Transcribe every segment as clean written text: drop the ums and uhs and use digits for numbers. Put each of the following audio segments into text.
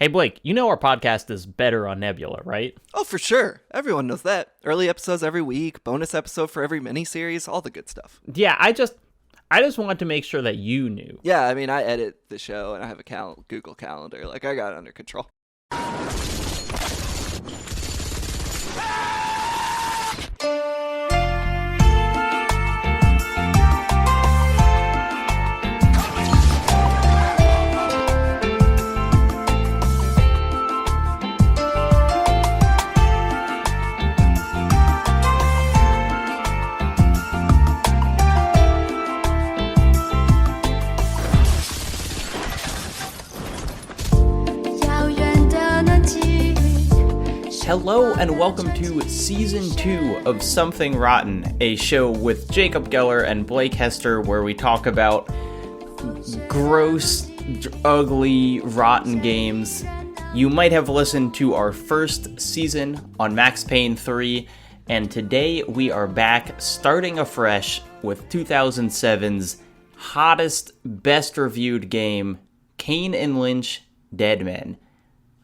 Hey, Blake, you know our podcast is better on Nebula, right? Oh, for sure. Everyone knows that. Early episodes every week, bonus episode for every miniseries, all the good stuff. Yeah, I just wanted to make sure that you knew. Yeah, I mean, I edit the show and I have a Google Calendar. Like, I got it under control. Hello and welcome to Season 2 of Something Rotten, a show with Jacob Geller and Blake Hester where we talk about gross, ugly, rotten games. You might have listened to our first season on Max Payne 3, and today we are back starting afresh with 2007's hottest, best reviewed game, Kane and Lynch, Dead Men.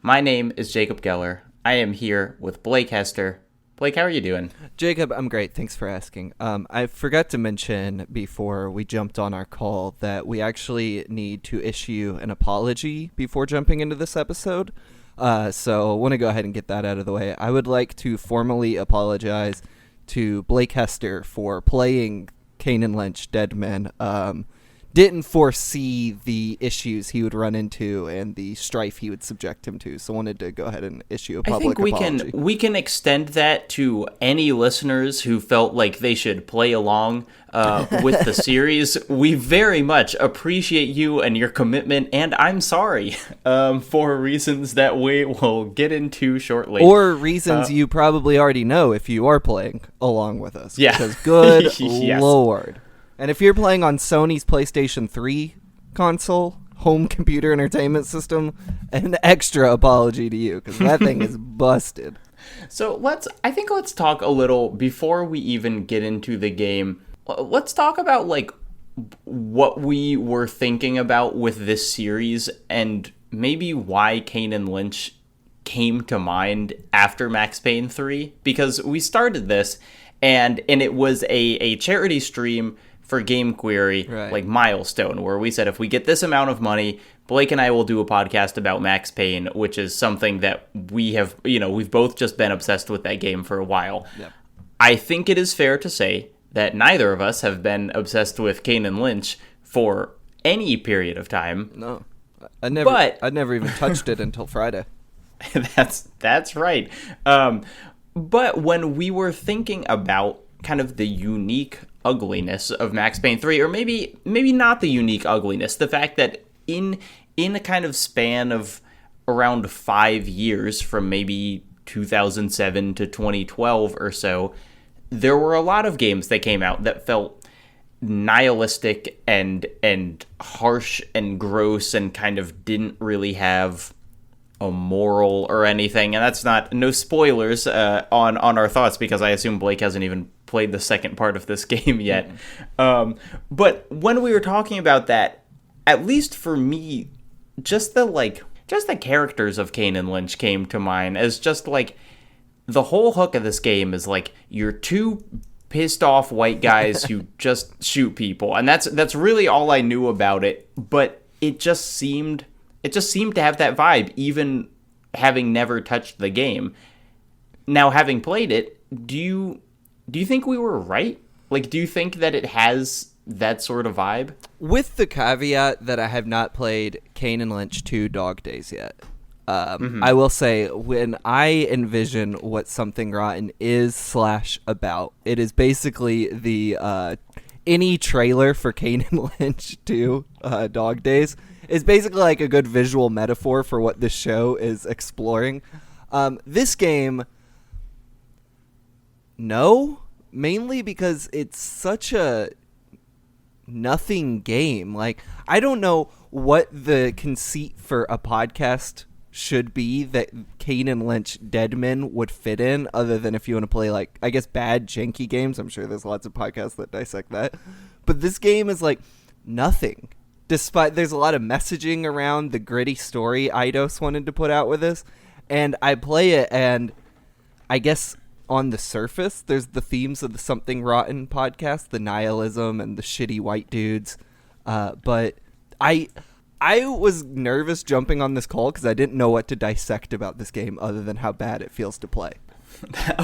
My name is Jacob Geller. I am here with Blake Hester. Blake, how are you doing? Jacob, I'm great. Thanks for asking. I forgot to mention before we jumped on our call that we actually need to issue an apology before jumping into this episode. So I want to go ahead and get that out of the way. I would like to formally apologize to Blake Hester for playing Kane and Lynch, Dead Men. Didn't foresee the issues he would run into and the strife he would subject him to, so wanted to go ahead and issue a public apology. We can extend that to any listeners who felt like they should play along with the series. We very much appreciate you and your commitment, and I'm sorry for reasons that we will get into shortly. Or reasons you probably already know if you are playing along with us. Yeah. Because good Yes. Lord. And if you're playing on Sony's PlayStation 3 console, home computer entertainment system, an extra apology to you, because that thing is busted. So let's talk a little, before we even get into the game, let's talk about like what we were thinking about with this series and maybe why Kane and Lynch came to mind after Max Payne 3, because we started this and it was a charity stream for Game Query, right, like milestone, where we said if we get this amount of money, Blake and I will do a podcast about Max Payne, which is something that we have, we've both just been obsessed with that game for a while. Yep. I think it is fair to say that neither of us have been obsessed with Kane and Lynch for any period of time. No, I never even touched it until Friday. That's right. But when we were thinking about kind of the unique ugliness of Max Payne 3, or maybe not the unique ugliness, the fact that in a kind of span of around 5 years from maybe 2007 to 2012 or so, there were a lot of games that came out that felt nihilistic and harsh and gross and kind of didn't really have a moral or anything. And that's no spoilers on our thoughts, because I assume Blake hasn't even played the second part of this game yet. But when we were talking about that, at least for me, just the characters of Kane and Lynch came to mind as just like the whole hook of this game is like you're two pissed off white guys who just shoot people, and that's really all I knew about it. But it just seemed to have that vibe, even having never touched the game. Now, having played it, do you think we were right? Like, do you think that it has that sort of vibe? With the caveat that I have not played Kane and Lynch 2 Dog Days yet. I will say, when I envision what Something Rotten is / about, it is basically the any trailer for Kane and Lynch 2 Dog Days is basically like a good visual metaphor for what this show is exploring. This game, no, mainly because it's such a nothing game. Like, I don't know what the conceit for a podcast should be that Kane and Lynch Dead Men would fit in, other than if you want to play, like, I guess, bad, janky games. I'm sure there's lots of podcasts that dissect that. But this game is like nothing. despite there's a lot of messaging around the gritty story Eidos wanted to put out with this, and I play it, and I guess on the surface there's the themes of the Something Rotten podcast, the nihilism and the shitty white dudes, but I was nervous jumping on this call because I didn't know what to dissect about this game other than how bad it feels to play.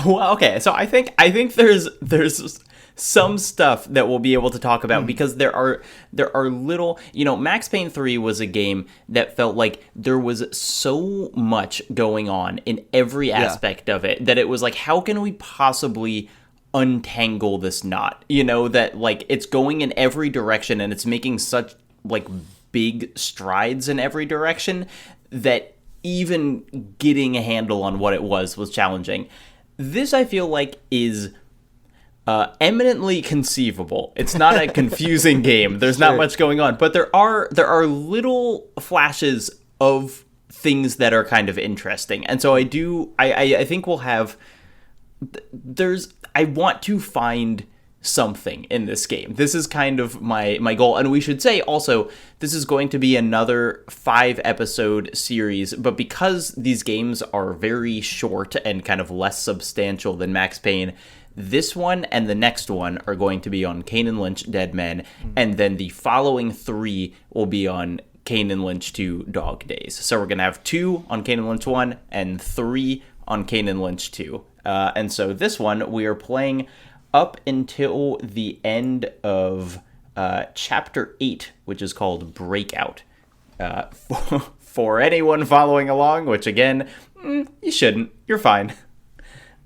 Well, okay, so I think there's some stuff that we'll be able to talk about because there are little, Max Payne 3 was a game that felt like there was so much going on in every aspect of it that it was like, how can we possibly untangle this knot? That like it's going in every direction and it's making such like big strides in every direction that even getting a handle on what it was challenging. This, I feel like, is eminently conceivable. It's not a confusing game. There's not much going on, but there are little flashes of things that are kind of interesting. And so I think we'll have. I want to find something in this game. This is kind of my goal, and we should say also this is going to be another 5-episode series, but because these games are very short and kind of less substantial than Max Payne, this one and the next one are going to be on Kane and Lynch Dead Men, and then the following 3 will be on Kane and Lynch 2 Dog Days. So we're going to have 2 on Kane and Lynch 1 and 3 on Kane and Lynch 2. And so this one we are playing up until the end of Chapter 8, which is called Breakout. For anyone following along, which again, you shouldn't. You're fine.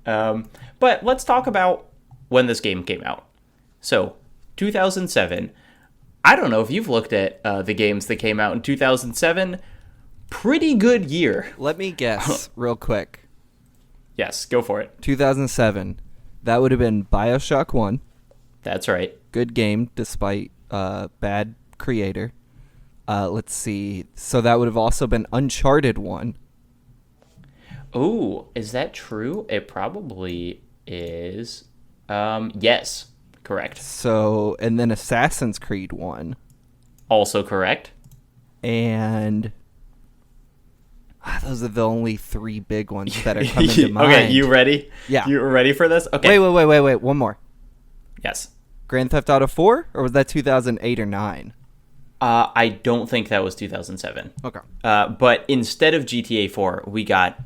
But let's talk about when this game came out. So, 2007. I don't know if you've looked at the games that came out in 2007. Pretty good year. Let me guess real quick. Yes, go for it. 2007. That would have been BioShock 1. That's right. Good game, despite bad creator. Let's see. So that would have also been Uncharted 1. Oh, is that true? It probably is. Yes, correct. So, and then Assassin's Creed 1. Also correct. And those are the only 3 big ones that are coming to mind. Okay, you ready? Yeah. You ready for this? Okay. Wait. One more. Yes. Grand Theft Auto 4? Or was that 2008 or 9? I don't think that was 2007. Okay. But instead of GTA 4, we got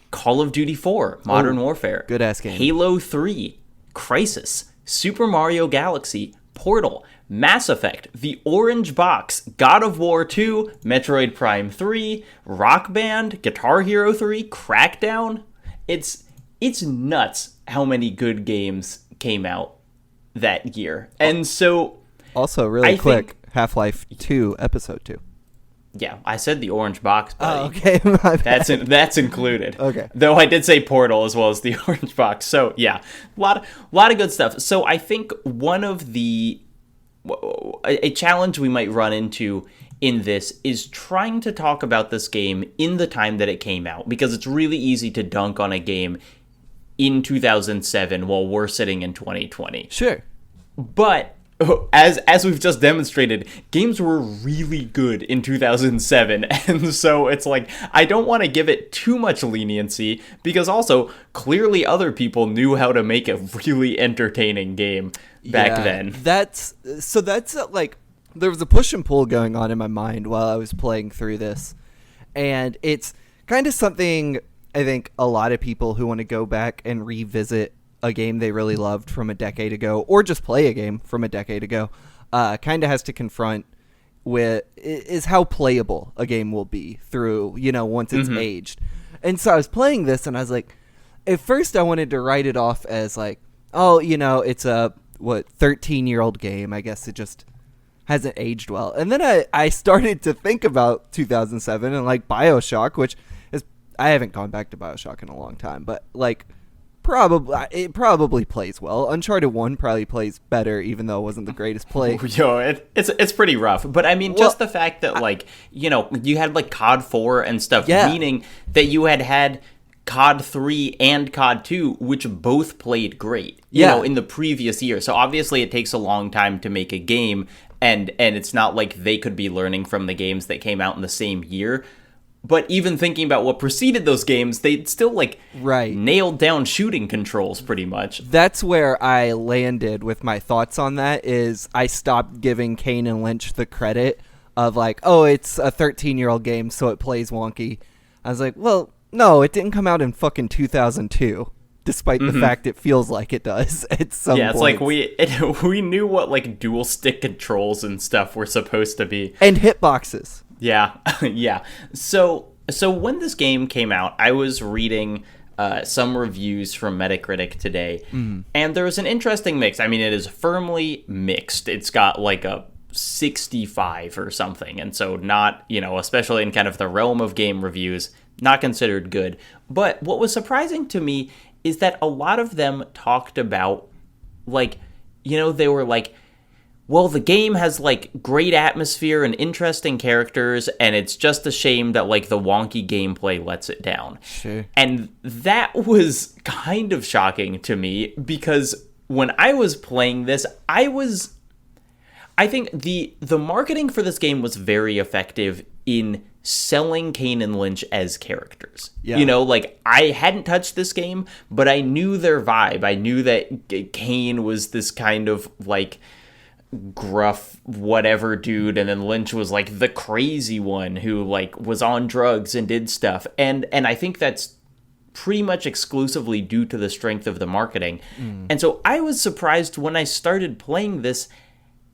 Call of Duty 4, Modern Warfare. Good-ass game. Halo 3, Crysis, Super Mario Galaxy, Portal, Mass Effect, The Orange Box, God of War 2, Metroid Prime 3, Rock Band, Guitar Hero 3, Crackdown. It's nuts how many good games came out that year. And so also really quick, Half-Life 2 Episode 2. Yeah, I said The Orange Box, buddy. Oh, okay. My bad. That's included. Okay. Though I did say Portal as well as The Orange Box. So, yeah, a lot of good stuff. So, I think one of a challenge we might run into in this is trying to talk about this game in the time that it came out, because it's really easy to dunk on a game in 2007 while we're sitting in 2020. Sure. But as we've just demonstrated, games were really good in 2007, and so it's like, I don't want to give it too much leniency, because also, clearly other people knew how to make a really entertaining game back then. That's like, there was a push and pull going on in my mind while I was playing through this, and it's kind of something I think a lot of people who want to go back and revisit a game they really loved from a decade ago, or just play a game from a decade ago, kind of has to confront with is how playable a game will be through, once it's aged. And so I was playing this and I was like, at first I wanted to write it off as like, oh, it's a 13-year-old game. I guess it just hasn't aged well. And then I started to think about 2007 and like BioShock, which is, I haven't gone back to BioShock in a long time, but like, it probably plays well. Uncharted 1 probably plays better, even though it wasn't the greatest play. Yo, it's pretty rough. But I mean, just the fact that you had like COD 4 and stuff, meaning that you had COD 3 and COD 2, which both played great, in the previous year. So obviously it takes a long time to make a game, and it's not like they could be learning from the games that came out in the same year. But even thinking about what preceded those games, they'd still, like, nailed down shooting controls pretty much. That's where I landed with my thoughts on that, is I stopped giving Kane and Lynch the credit of, like, oh, it's a 13-year-old game, so it plays wonky. I was like, well, no, it didn't come out in fucking 2002, despite the fact it feels like it does at some Yeah, it's points. like we knew what, like, dual stick controls and stuff were supposed to be. And hitboxes. Yeah, yeah. So when this game came out, I was reading some reviews from Metacritic today, and there was an interesting mix. I mean, it is firmly mixed. It's got like a 65 or something, and so not, especially in kind of the realm of game reviews, not considered good. But what was surprising to me is that a lot of them talked about, like, they were like, well, the game has, like, great atmosphere and interesting characters, and it's just a shame that, like, the wonky gameplay lets it down. Sure. And that was kind of shocking to me, because when I was playing this, I think the marketing for this game was very effective in selling Kane and Lynch as characters. Yeah. Like, I hadn't touched this game, but I knew their vibe. I knew that Kane was this kind of, like, gruff whatever dude, and then Lynch was like the crazy one who, like, was on drugs and did stuff, and I think that's pretty much exclusively due to the strength of the marketing. And so I was surprised when I started playing this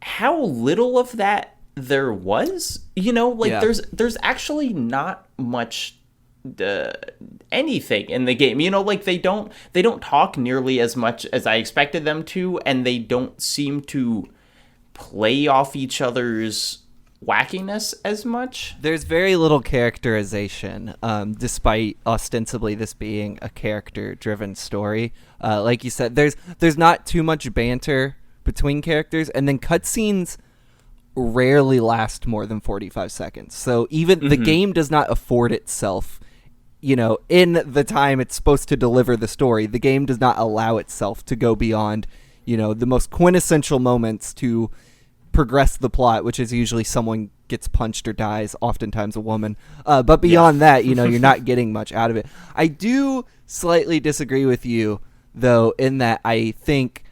how little of that there was. There's actually not much anything in the game. Like, they don't talk nearly as much as I expected them to, and they don't seem to play off each other's wackiness as much. There's very little characterization, despite ostensibly this being a character-driven story. Like you said, there's not too much banter between characters, and then cutscenes rarely last more than 45 seconds. So even the game does not afford itself, in the time it's supposed to deliver the story, the game does not allow itself to go beyond the most quintessential moments to progress the plot, which is usually someone gets punched or dies, oftentimes a woman. But beyond that, you're not getting much out of it. I do slightly disagree with you, though, in that I think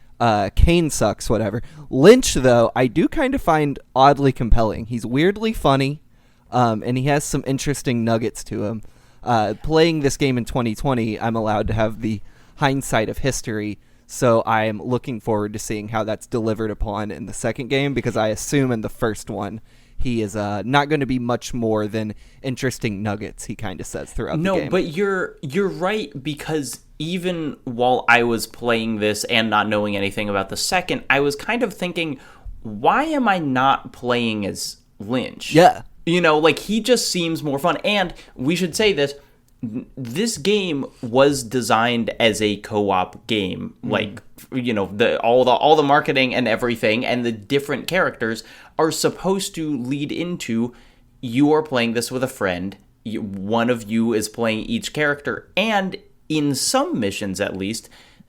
Kane sucks, whatever. Lynch, though, I do kind of find oddly compelling. He's weirdly funny, and he has some interesting nuggets to him. Playing this game in 2020, I'm allowed to have the hindsight of history, so I'm looking forward to seeing how that's delivered upon in the second game, because I assume in the first one he is not going to be much more than interesting nuggets, he kind of says throughout the game. No, but you're right, because even while I was playing this and not knowing anything about the second, I was kind of thinking, why am I not playing as Lynch? Yeah. Like, he just seems more fun. And we should say this game was designed as a co-op game, like, all the marketing and everything, and the different characters are supposed to lead into, you are playing this with a friend, one of you is playing each character, and in some missions at least,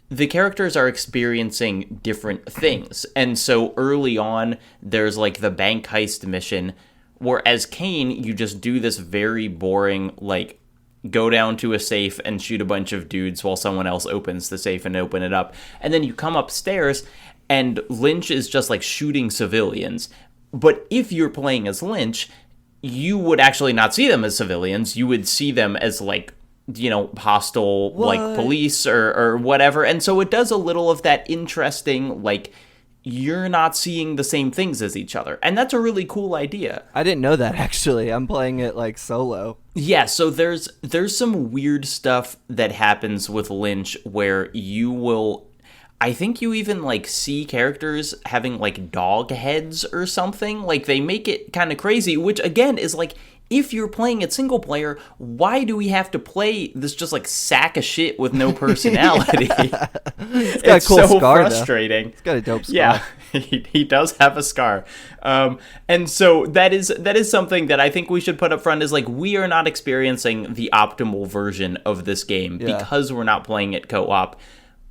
the characters are experiencing different things. And so early on, there's, like, the bank heist mission, where as Kane, you just do this very boring, like, go down to a safe and shoot a bunch of dudes while someone else opens the safe and open it up. And then you come upstairs, and Lynch is just, like, shooting civilians. But if you're playing as Lynch, you would actually not see them as civilians. You would see them as, like, hostile, like, police or whatever. And so it does a little of that interesting, like, you're not seeing the same things as each other. And that's a really cool idea. I didn't know that, actually. I'm playing it, like, solo. Yeah, so there's some weird stuff that happens with Lynch where you will, I think you even, like, see characters having, like, dog heads or something. Like, they make it kind of crazy, which, again, is, like, if you're playing it single player, why do we have to play this just, like, sack of shit with no personality? It's got a cool so scar, frustrating. Though. It's got a dope scar. Yeah, he does have a scar. And so that is something that I think we should put up front, is, like, we are not experiencing the optimal version of this game because we're not playing it co-op.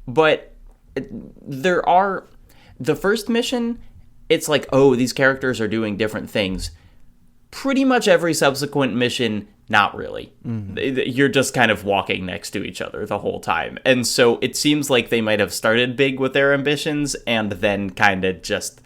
But the first mission, it's like, oh, these characters are doing different things. Pretty much every subsequent mission, not really. You're just kind of walking next to each other the whole time. And so it seems like they might have started big with their ambitions and then kind of just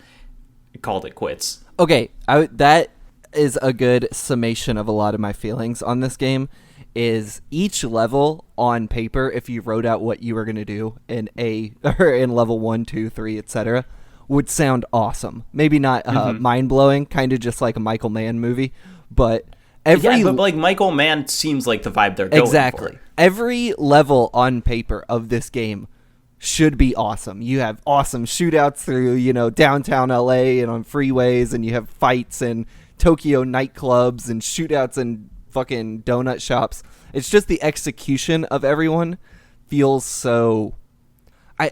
called it quits. Okay, that is a good summation of a lot of my feelings on this game. Is each level on paper, if you wrote out what you were going to do in in level 1, 2, 3, etc., would sound awesome. Maybe not mind-blowing, kind of just like a Michael Mann movie, but but like Michael Mann seems like the vibe they're going for. Every level on paper of this game should be awesome. You have awesome shootouts through, downtown LA and on freeways, and you have fights in Tokyo nightclubs and shootouts in fucking donut shops. It's just the execution of everyone feels so... I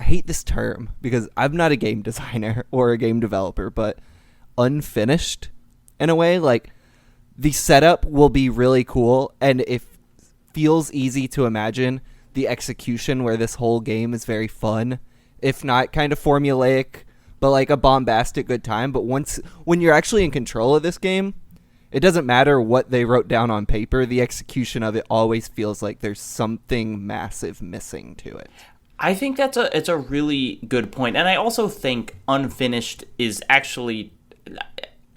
hate this term because I'm not a game designer or a game developer, but unfinished in a way. Like, the setup will be really cool, and it feels easy to imagine the execution where this whole game is very fun, if not kind of formulaic, but like a bombastic good time. But when you're actually in control of this game, it doesn't matter what they wrote down on paper. The execution of it always feels like there's something massive missing to it. I think it's a really good point. And I also think unfinished is actually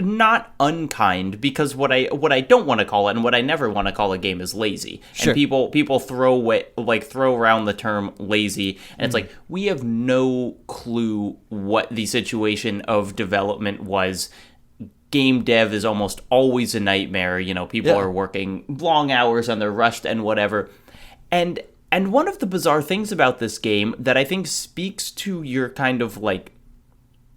not unkind, because what I don't want to call it and what I never want to call a game is lazy. Sure. And people throw around the term lazy, and it's like, we have no clue what the situation of development was. Game dev is almost always a nightmare. People are working long hours and they're rushed and whatever. And one of the bizarre things about this game that I think speaks to your kind of like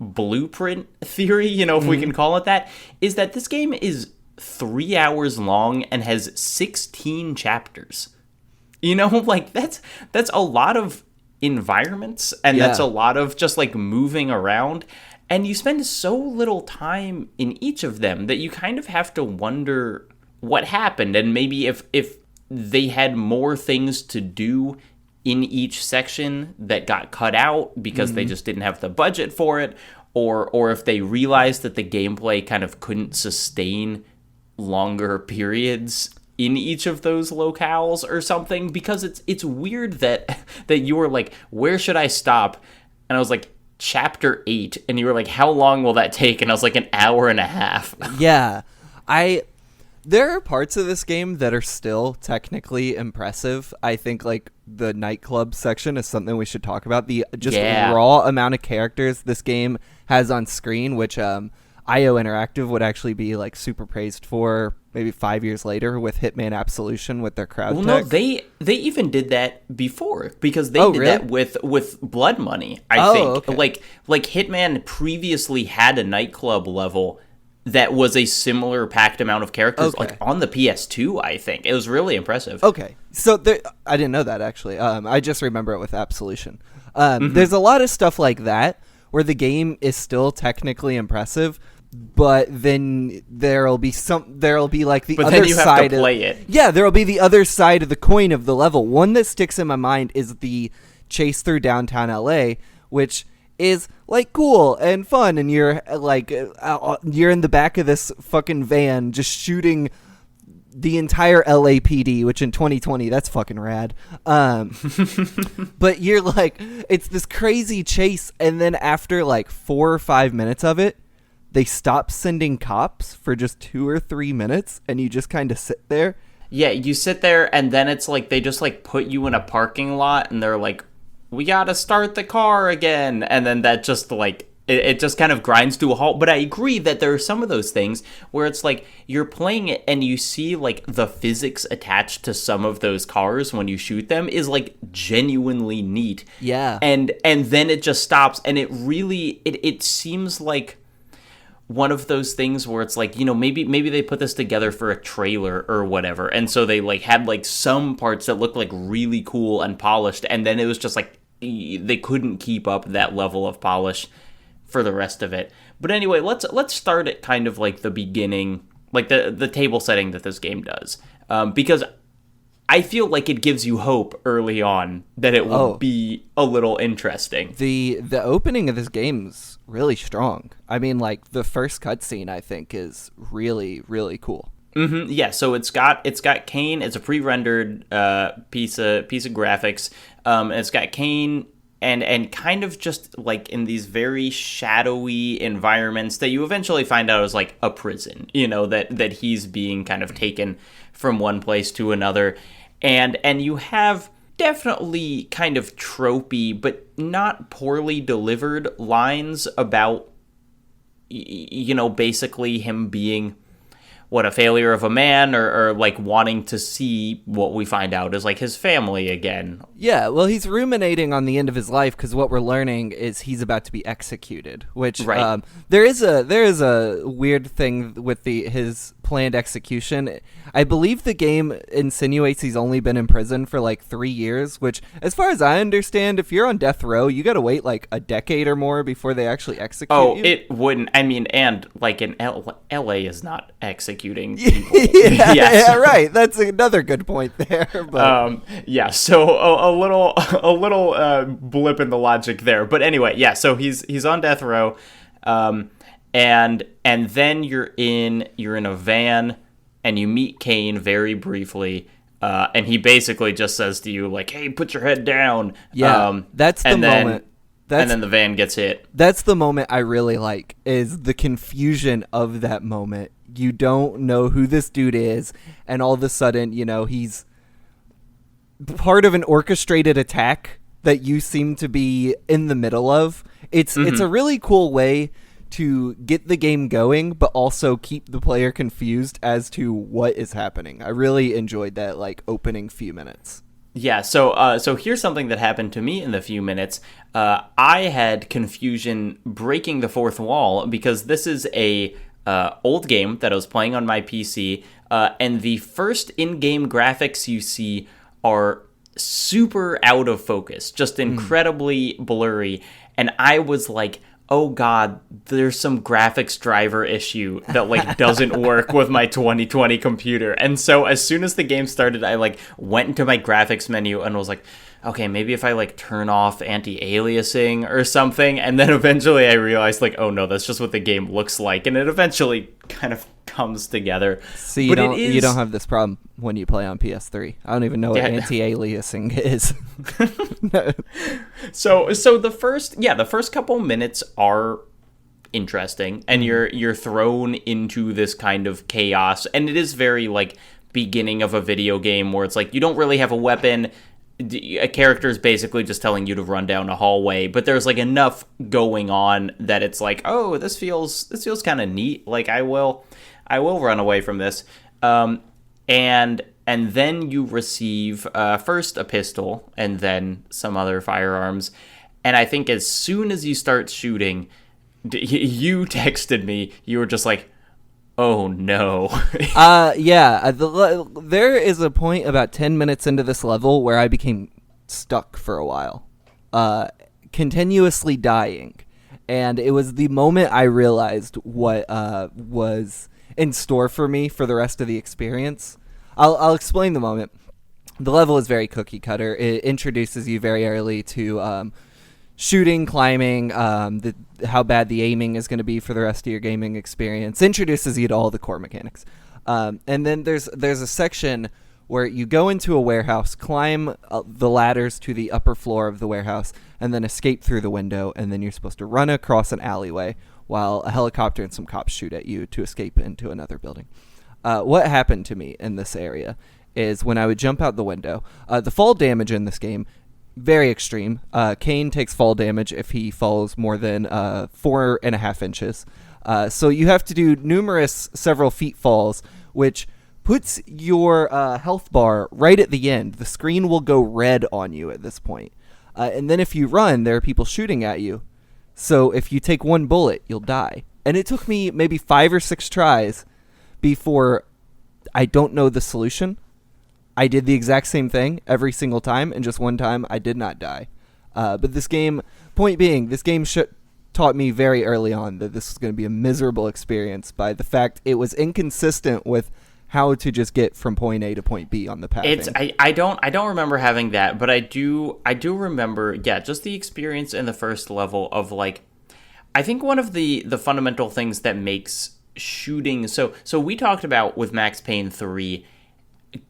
blueprint theory, if we can call it that, is that this game is 3 hours long and has 16 chapters. Like that's a lot of environments, and that's a lot of just like moving around. And you spend so little time in each of them that you kind of have to wonder what happened, and maybe if they had more things to do in each section that got cut out because they just didn't have the budget for it, or if they realized that the gameplay kind of couldn't sustain longer periods in each of those locales or something. Because it's weird that you were like, where should I stop? And I was like, Chapter 8, and you were like, how long will that take? And I was like, an hour and a half. Yeah. There are parts of this game that are still technically impressive. I think like the nightclub section is something we should talk about. The raw amount of characters this game has on screen, which IO Interactive would actually be like super praised for maybe 5 years later with Hitman Absolution with their crowd tech. No, they even did that before, because they did that with Blood Money, I think. Okay. Like Hitman previously had a nightclub level that was a similar packed amount of characters, like on the PS2, I think. It was really impressive. Okay. So I didn't know that, actually. I just remember it with Absolution. There's a lot of stuff like that where the game is still technically impressive, but then there'll be like the but other then you side have to play it. Yeah, there'll be the other side of the coin of the level. One that sticks in my mind is the chase through downtown LA, which is like cool and fun, and you're like you're in the back of this fucking van just shooting the entire LAPD, which in 2020 that's fucking rad. But you're like, it's this crazy chase, and then after like 4 or 5 minutes of it, they stop sending cops for just 2 or 3 minutes, and you just kind of sit there. Yeah, you sit there, and then it's like they just like put you in a parking lot, and they're like, we gotta start the car again, and then that just like it just kind of grinds to a halt. But I agree that there are some of those things where it's like you're playing it and you see like the physics attached to some of those cars when you shoot them is like genuinely neat. Yeah. And then it just stops, and it really it seems like one of those things where it's like, maybe they put this together for a trailer or whatever, and so they like had like some parts that looked like really cool and polished, and then it was just like they couldn't keep up that level of polish for the rest of it. But anyway, let's start at kind of like the beginning, like the table setting that this game does, because I feel like it gives you hope early on that it will be a little interesting. The opening of this game's really strong. I mean, like, the first cutscene, I think, is really, really cool. Mm-hmm. Yeah, so it's got Kane. It's a pre-rendered piece of graphics. And it's got Kane and kind of just like in these very shadowy environments that you eventually find out is like a prison. You know, that he's being kind of taken from one place to another, and you have definitely kind of tropey but not poorly delivered lines about basically him being a failure of a man, or like wanting to see what we find out is like his family again. Yeah, well, he's ruminating on the end of his life because what we're learning is he's about to be executed. Which right. There is a weird thing with his planned execution. I believe the game insinuates he's only been in prison for like 3 years, which, as far as I understand, if you're on death row, you got to wait like a decade or more before they actually execute you. It wouldn't. I mean, and like in LA is not executing people. Yeah, right. That's another good point there. But. So a little blip in the logic there. But anyway, yeah. So he's on death row, and then you're in a van. And you meet Kane very briefly, and he basically just says to you, like, hey, put your head down. Yeah, that's the moment. And then the van gets hit. That's the moment I really like, is the confusion of that moment. You don't know who this dude is, and all of a sudden, he's part of an orchestrated attack that you seem to be in the middle of. It's a really cool way to get the game going, but also keep the player confused as to what is happening. I really enjoyed that, like, opening few minutes. Yeah, so here's something that happened to me in the few minutes. I had confusion breaking the fourth wall because this is a old game that I was playing on my PC, and the first in-game graphics you see are super out of focus, just incredibly blurry, and I was like, oh god, there's some graphics driver issue that like doesn't work with my 2020 computer. And so as soon as the game started, I like went into my graphics menu and was like, okay, maybe if I like turn off anti-aliasing or something. And then eventually I realized like, oh no, that's just what the game looks like. And it eventually kind of comes together. See, you don't have this problem when you play on PS3. I don't even know what anti-aliasing is. No. So the first couple minutes are interesting, and you're thrown into this kind of chaos, and it is very like beginning of a video game where it's like you don't really have a weapon. A character is basically just telling you to run down a hallway, but there's like enough going on that it's like, oh, this feels kind of neat. Like I will run away from this. And then you receive first a pistol and then some other firearms. And I think as soon as you start shooting, you texted me. You were just like, oh no. There is a point about 10 minutes into this level where I became stuck for a while, continuously dying. And it was the moment I realized what was in store for me for the rest of the experience. I'll explain the moment. The level is very cookie cutter. It introduces you very early to shooting, climbing, how bad the aiming is going to be for the rest of your gaming experience. Introduces you to all the core mechanics. And then there's a section where you go into a warehouse, climb the ladders to the upper floor of the warehouse, and then escape through the window, and then you're supposed to run across an alleyway while a helicopter and some cops shoot at you to escape into another building. What happened to me in this area is when I would jump out the window, the fall damage in this game, very extreme. Kane takes fall damage if he falls more than 4.5 inches. So you have to do several feet falls, which puts your health bar right at the end. The screen will go red on you at this point. And then if you run, there are people shooting at you. So if you take one bullet, you'll die. And it took me maybe 5 or 6 tries before I don't know the solution. I did the exact same thing every single time, and just one time I did not die. But this game, point being, this game taught me very early on that this was going to be a miserable experience by the fact it was inconsistent with how to just get from point A to point B on the pathing. I don't remember having that, but I do remember, just the experience in the first level of like, I think one of the fundamental things that makes shooting so we talked about with Max Payne 3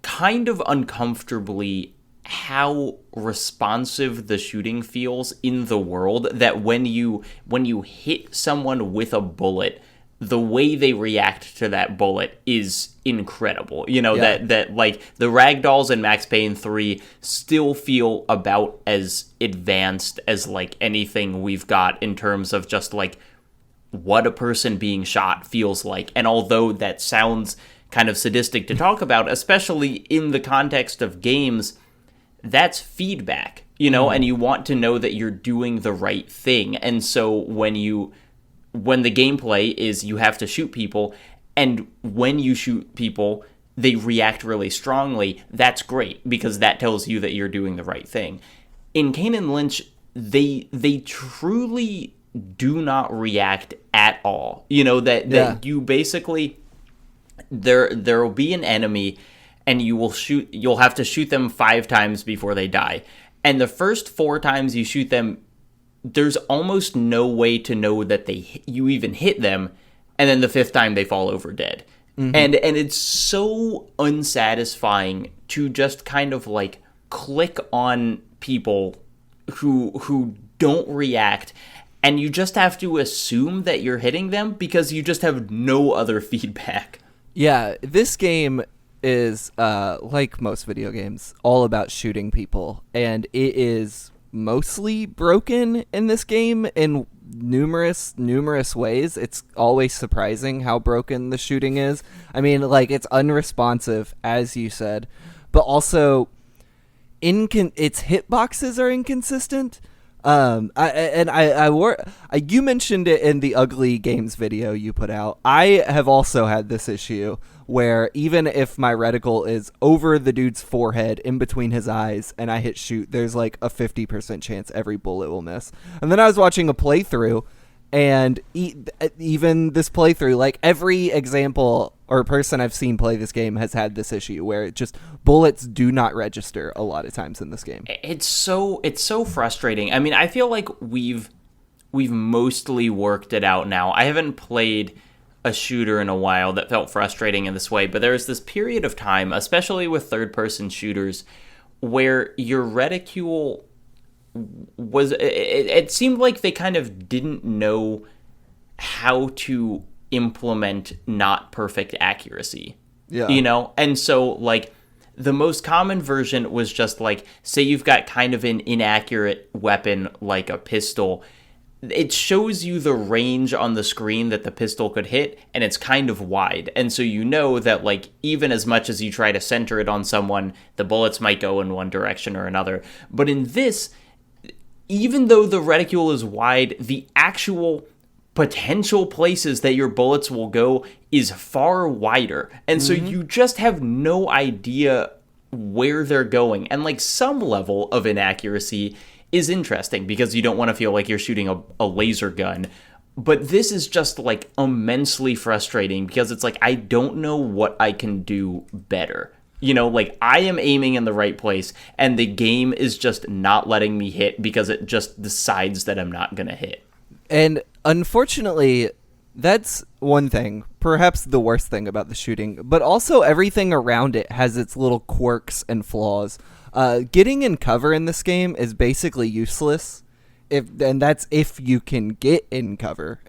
kind of uncomfortably how responsive the shooting feels in the world, that when you hit someone with a bullet, the way they react to that bullet is incredible. That like the ragdolls in Max Payne 3 still feel about as advanced as like anything we've got in terms of just like what a person being shot feels like. And although that sounds kind of sadistic to talk about, especially in the context of games, that's feedback, and you want to know that you're doing the right thing. And so when the gameplay is you have to shoot people, and when you shoot people, they react really strongly, that's great, because that tells you that you're doing the right thing. In Kane and Lynch, they truly do not react at all. That you basically, there will be an enemy, and you'll have to shoot them 5 times before they die. And the first 4 times you shoot them, there's almost no way to know that you even hit them, and then the 5th time they fall over dead. Mm-hmm. And it's so unsatisfying to just kind of like click on people who don't react, and you just have to assume that you're hitting them because you just have no other feedback. Yeah, this game is, like most video games, all about shooting people, and it is mostly broken in this game in numerous ways. It's always surprising how broken the shooting is. I mean, like, it's unresponsive, as you said, but also its hitboxes are inconsistent. You mentioned it in the Ugly Games video you put out. I have also had this issue where even if my reticle is over the dude's forehead in between his eyes and I hit shoot, there's like a 50% chance every bullet will miss. And then I was watching a playthrough, and even this playthrough, like every example or person I've seen play this game has had this issue where it just bullets do not register a lot of times in this game. It's so frustrating. I mean, I feel like we've mostly worked it out now. I haven't played a shooter in a while that felt frustrating in this way, but there was this period of time, especially with third-person shooters, where your reticule was... It seemed like they kind of didn't know how to implement not perfect accuracy. Yeah. And so, like, the most common version was just, like, say you've got kind of an inaccurate weapon like a pistol. It shows you the range on the screen that the pistol could hit, and it's kind of wide. And so you know that, like, even as much as you try to center it on someone, the bullets might go in one direction or another. But in this, even though the reticule is wide, the actual potential places that your bullets will go is far wider. And so you just have no idea where they're going. And, like, some level of inaccuracy is interesting because you don't want to feel like you're shooting a laser gun. But this is just, like, immensely frustrating because it's like, I don't know what I can do better. Like, I am aiming in the right place, and the game is just not letting me hit because it just decides that I'm not going to hit. And unfortunately, that's one thing, perhaps the worst thing about the shooting, but also everything around it has its little quirks and flaws. Getting in cover in this game is basically useless, and that's if you can get in cover,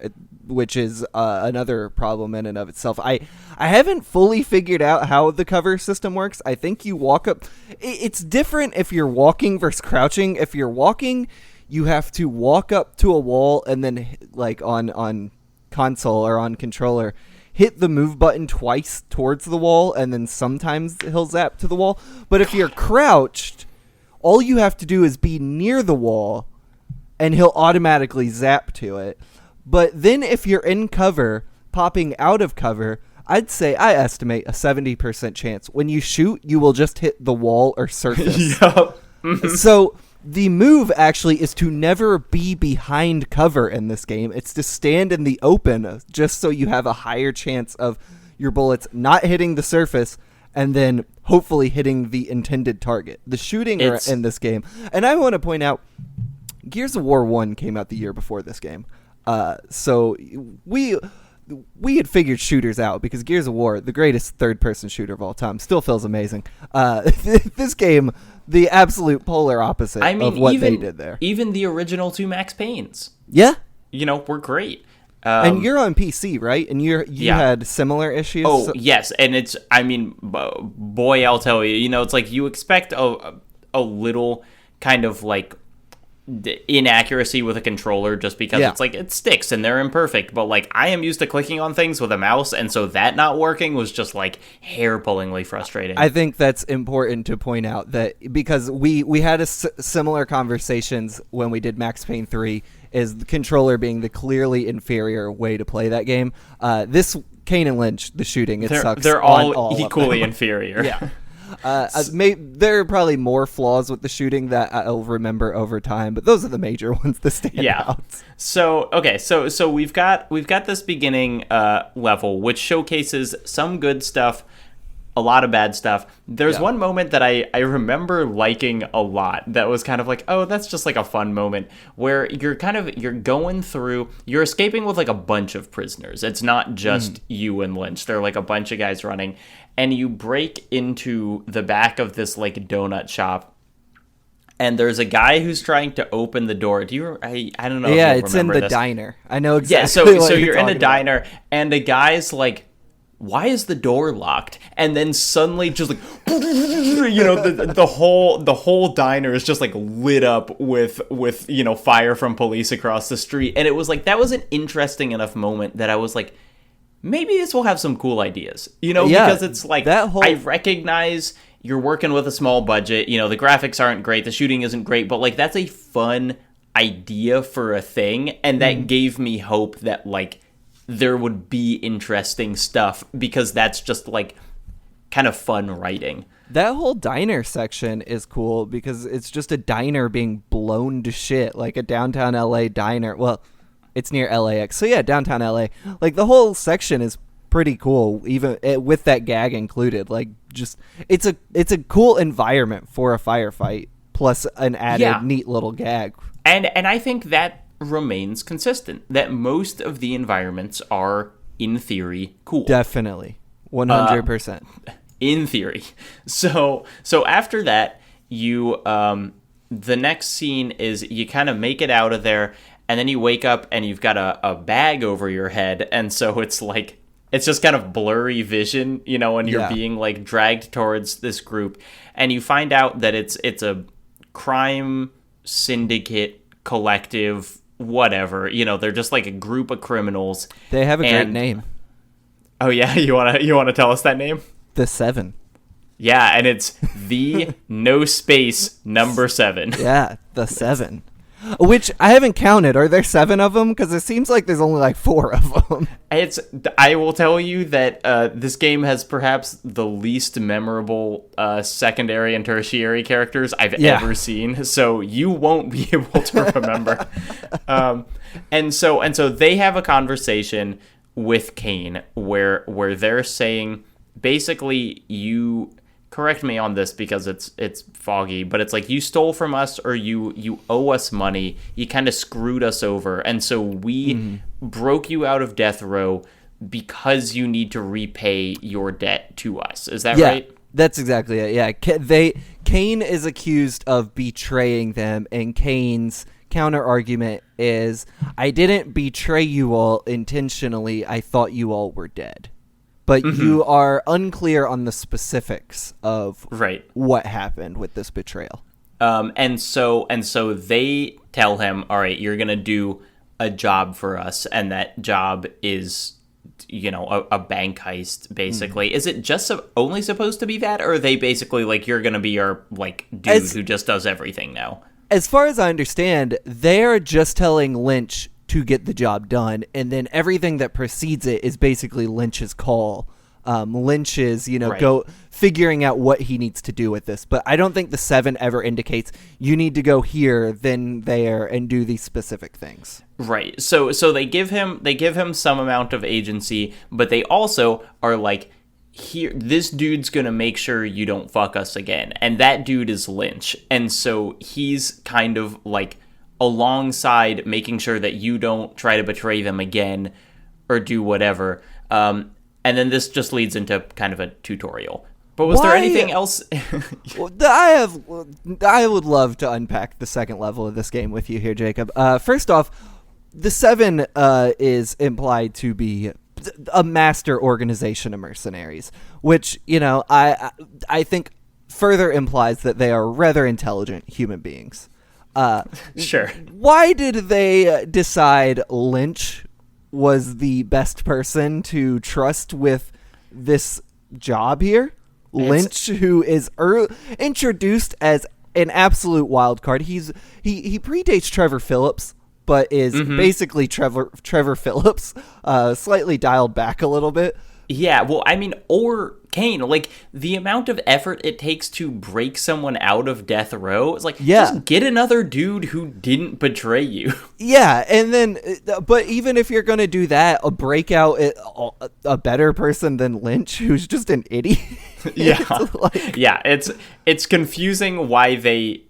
which is another problem in and of itself. I haven't fully figured out how the cover system works. I think you walk up. It's different if you're walking versus crouching. If you're walking, you have to walk up to a wall and then, like, on console or on controller, hit the move button twice towards the wall, and then sometimes he'll zap to the wall. But if you're crouched, all you have to do is be near the wall, and he'll automatically zap to it. But then if you're in cover, popping out of cover, I estimate a 70% chance. When you shoot, you will just hit the wall or surface. Yup. So the move actually is to never be behind cover in this game. It's to stand in the open just so you have a higher chance of your bullets not hitting the surface and then hopefully hitting the intended target. The shooting in this game, and I want to point out, Gears of War 1 came out the year before this game. So we had figured shooters out because Gears of War, the greatest third-person shooter of all time, still feels amazing. This game, the absolute polar opposite of what they did there. Even the original 2 Max Paynes. Yeah. Were great. And you're on PC, right? And you had similar issues? Oh, yes. And boy, I'll tell you, it's like you expect a little kind of like inaccuracy with a controller just because it's like it sticks and they're imperfect, but like I am used to clicking on things with a mouse, and so that not working was just like hair-pullingly frustrating. I think that's important to point out that because we had similar conversations when we did Max Payne 3, is the controller being the clearly inferior way to play that game. This Kane and Lynch, the shooting, sucks. They're all equally inferior. Yeah. There are probably more flaws with the shooting that I'll remember over time, but those are the major ones that stand out. So we've got this beginning level which showcases some good stuff, a lot of bad stuff. There's one moment that I remember liking a lot that was kind of like, oh, that's just like a fun moment, where you're going through, you're escaping with like a bunch of prisoners. It's not just you and Lynch. There are like a bunch of guys running, and you break into the back of this like donut shop, and there's a guy who's trying to open the door. Do you? I don't know. Yeah, if you it's in the this. diner. I know exactly. Yeah, so you're in a diner, and the guy's like, why is the door locked? And then suddenly just like, the whole diner is just like lit up with fire from police across the street. And it was like, that was an interesting enough moment that I was like, maybe this will have some cool ideas, because it's like, I recognize you're working with a small budget, the graphics aren't great, the shooting isn't great, but like, that's a fun idea for a thing. And that gave me hope that like, there would be interesting stuff, because that's just like kind of fun writing. That whole diner section is cool because it's just a diner being blown to shit, like a downtown LA diner. Well, it's near LAX. So yeah, downtown LA. Like the whole section is pretty cool, even with that gag included. Like just it's a cool environment for a firefight, plus an added neat little gag. And I think that remains consistent, that most of the environments are in theory cool. Definitely 100%. In theory. So after that, you the next scene is you kind of make it out of there, and then you wake up and you've got a bag over your head, and so it's like it's just kind of blurry vision, and you're being like dragged towards this group, and you find out that it's a crime syndicate collective, whatever, they're just like a group of criminals. They have a great name. Oh yeah, you wanna tell us that name? The 7. Yeah, and it's the no space number 7. Yeah, the 7. Which I haven't counted. Are there 7 of them? Because it seems like there's only like 4 of them. I will tell you that this game has perhaps the least memorable secondary and tertiary characters I've ever seen. So you won't be able to remember. And so they have a conversation with Kane where they're saying, basically, you correct me on this because it's foggy, but it's like you stole from us, or you owe us money. You kind of screwed us over, and so we broke you out of death row because you need to repay your debt to us. Is that right? That's exactly it. Yeah, Kane is accused of betraying them, and Kane's counter argument is, I didn't betray you all intentionally. I thought you all were dead. But you are unclear on the specifics of what happened with this betrayal. And so they tell him, all right, you're going to do a job for us. And that job is, a bank heist, basically. Is it just only supposed to be that? Or are they basically like, you're going to be our like dude who just does everything now? As far as I understand, they're just telling Lynch to get the job done, and then everything that precedes it is basically Lynch's call. Lynch is, go figuring out what he needs to do with this. But I don't think the 7 ever indicates you need to go here, then there, and do these specific things. Right. So they give him some amount of agency, but they also are like, here, this dude's gonna make sure you don't fuck us again, and that dude is Lynch, and so he's kind of like alongside making sure that you don't try to betray them again or do whatever. And then this just leads into kind of a tutorial. But was there anything else? I would love to unpack the second level of this game with you here, Jacob. First off, the 7 is implied to be a master organization of mercenaries, which, I think further implies that they are rather intelligent human beings. Sure. Why did they decide Lynch was the best person to trust with this job here? Lynch, who is introduced as an absolute wild card. He predates Trevor Phillips, but is basically Trevor Phillips, slightly dialed back a little bit. Yeah, well, I mean, or Kane, like, the amount of effort it takes to break someone out of death row, it's like, just get another dude who didn't betray you. Yeah, and then, but even if you're going to do that, break out a better person than Lynch, who's just an idiot. Yeah, it's confusing why they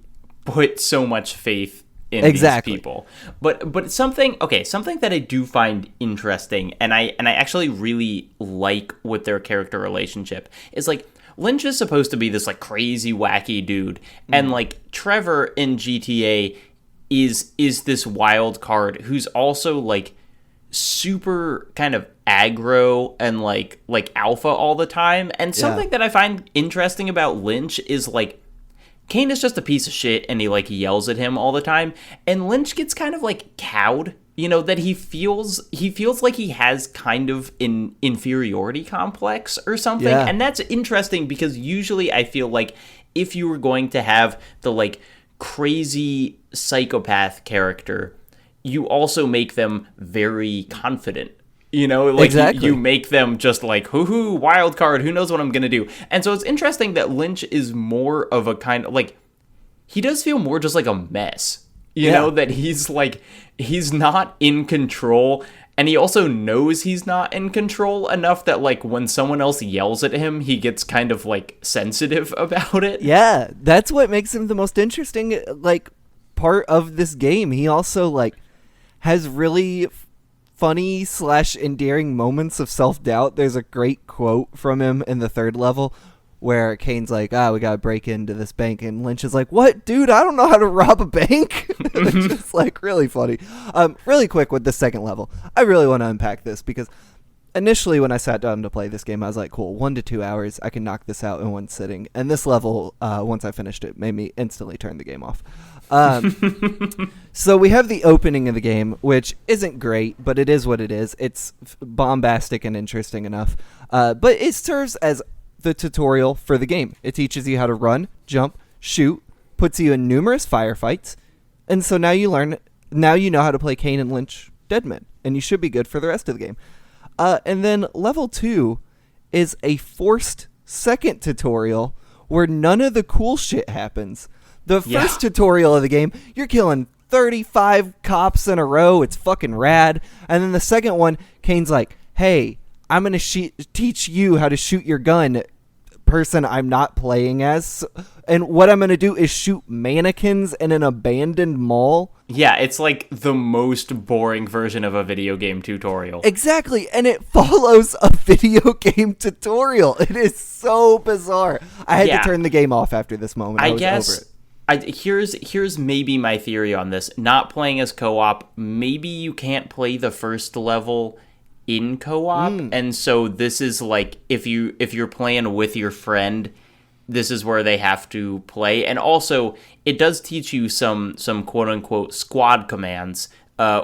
put so much faith in these people. But something that I do find interesting, and I actually really like with their character relationship, is like, Lynch is supposed to be this like crazy wacky dude, and like Trevor in GTA is this wild card who's also like super kind of aggro and like alpha all the time. And something that I find interesting about Lynch is like, Kane is just a piece of shit, and he like yells at him all the time, and Lynch gets kind of like cowed, that he feels like he has kind of an inferiority complex or something. And that's interesting because usually I feel like if you were going to have the like crazy psychopath character, you also make them very confident. You make them just like, hoo-hoo, wild card, who knows what I'm going to do. And so it's interesting that Lynch is more of a kind of, like, he does feel more just like a mess. That he's like, he's not in control, and he also knows he's not in control enough that, like, when someone else yells at him, he gets kind of, like, sensitive about it. Yeah, that's what makes him the most interesting, like, part of this game. He also, like, has really funny / endearing moments of self-doubt. There's a great quote from him in the third level where Kane's like, we gotta break into this bank, and Lynch is like, what, dude, I don't know how to rob a bank. It's just like really funny. Really quick with the second level, I really want to unpack this because initially when I sat down to play this game, I was like, cool, 1 to 2 hours, I can knock this out in one sitting. And this level, once I finished it, made me instantly turn the game off. So we have the opening of the game, which isn't great, but it is what it is. It's bombastic and interesting enough. But it serves as the tutorial for the game. It teaches you how to run, jump, shoot, puts you in numerous firefights. And so now you know how to play Kane and Lynch Deadman, and you should be good for the rest of the game. And then level 2 is a forced second tutorial where none of the cool shit happens. The first tutorial of the game, you're killing 35 cops in a row. It's fucking rad. And then the second one, Kane's like, hey, I'm going to teach you how to shoot your gun, person I'm not playing as. And what I'm going to do is shoot mannequins in an abandoned mall. Yeah, it's like the most boring version of a video game tutorial. Exactly, and it follows a video game tutorial. It is so bizarre. I had to turn the game off after this moment. I was over it. Here's maybe my theory on this. Not playing as co-op, maybe you can't play the first level in co-op, and so this is like if you're playing with your friend, this is where they have to play. And also it does teach you some quote unquote squad commands,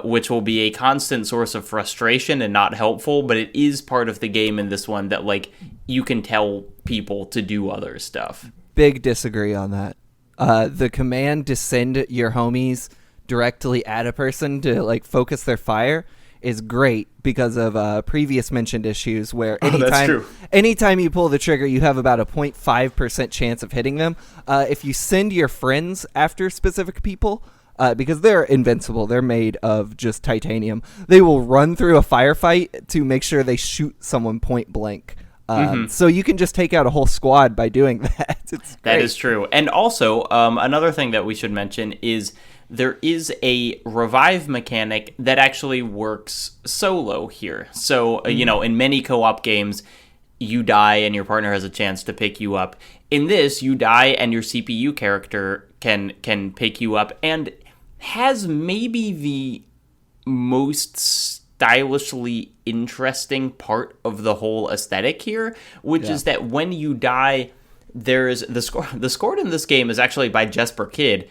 which will be a constant source of frustration and not helpful, but it is part of the game in this one that like you can tell people to do other stuff. Big disagree on that. The command to send your homies directly at a person to like focus their fire is great because of previous mentioned issues where anytime you pull the trigger, you have about a 0.5% chance of hitting them. If you send your friends after specific people, because they're invincible. They're made of just titanium. They will run through a firefight to make sure they shoot someone point blank. So you can just take out a whole squad by doing that. It's great. That is true. And also, another thing that we should mention is there is a revive mechanic that actually works solo here. So, in many co-op games, you die and your partner has a chance to pick you up. In this, you die and your CPU character can pick you up and has maybe the most stylishly interesting part of the whole aesthetic here, which is that when you die, there's the score in this game is actually by Jasper Kidd,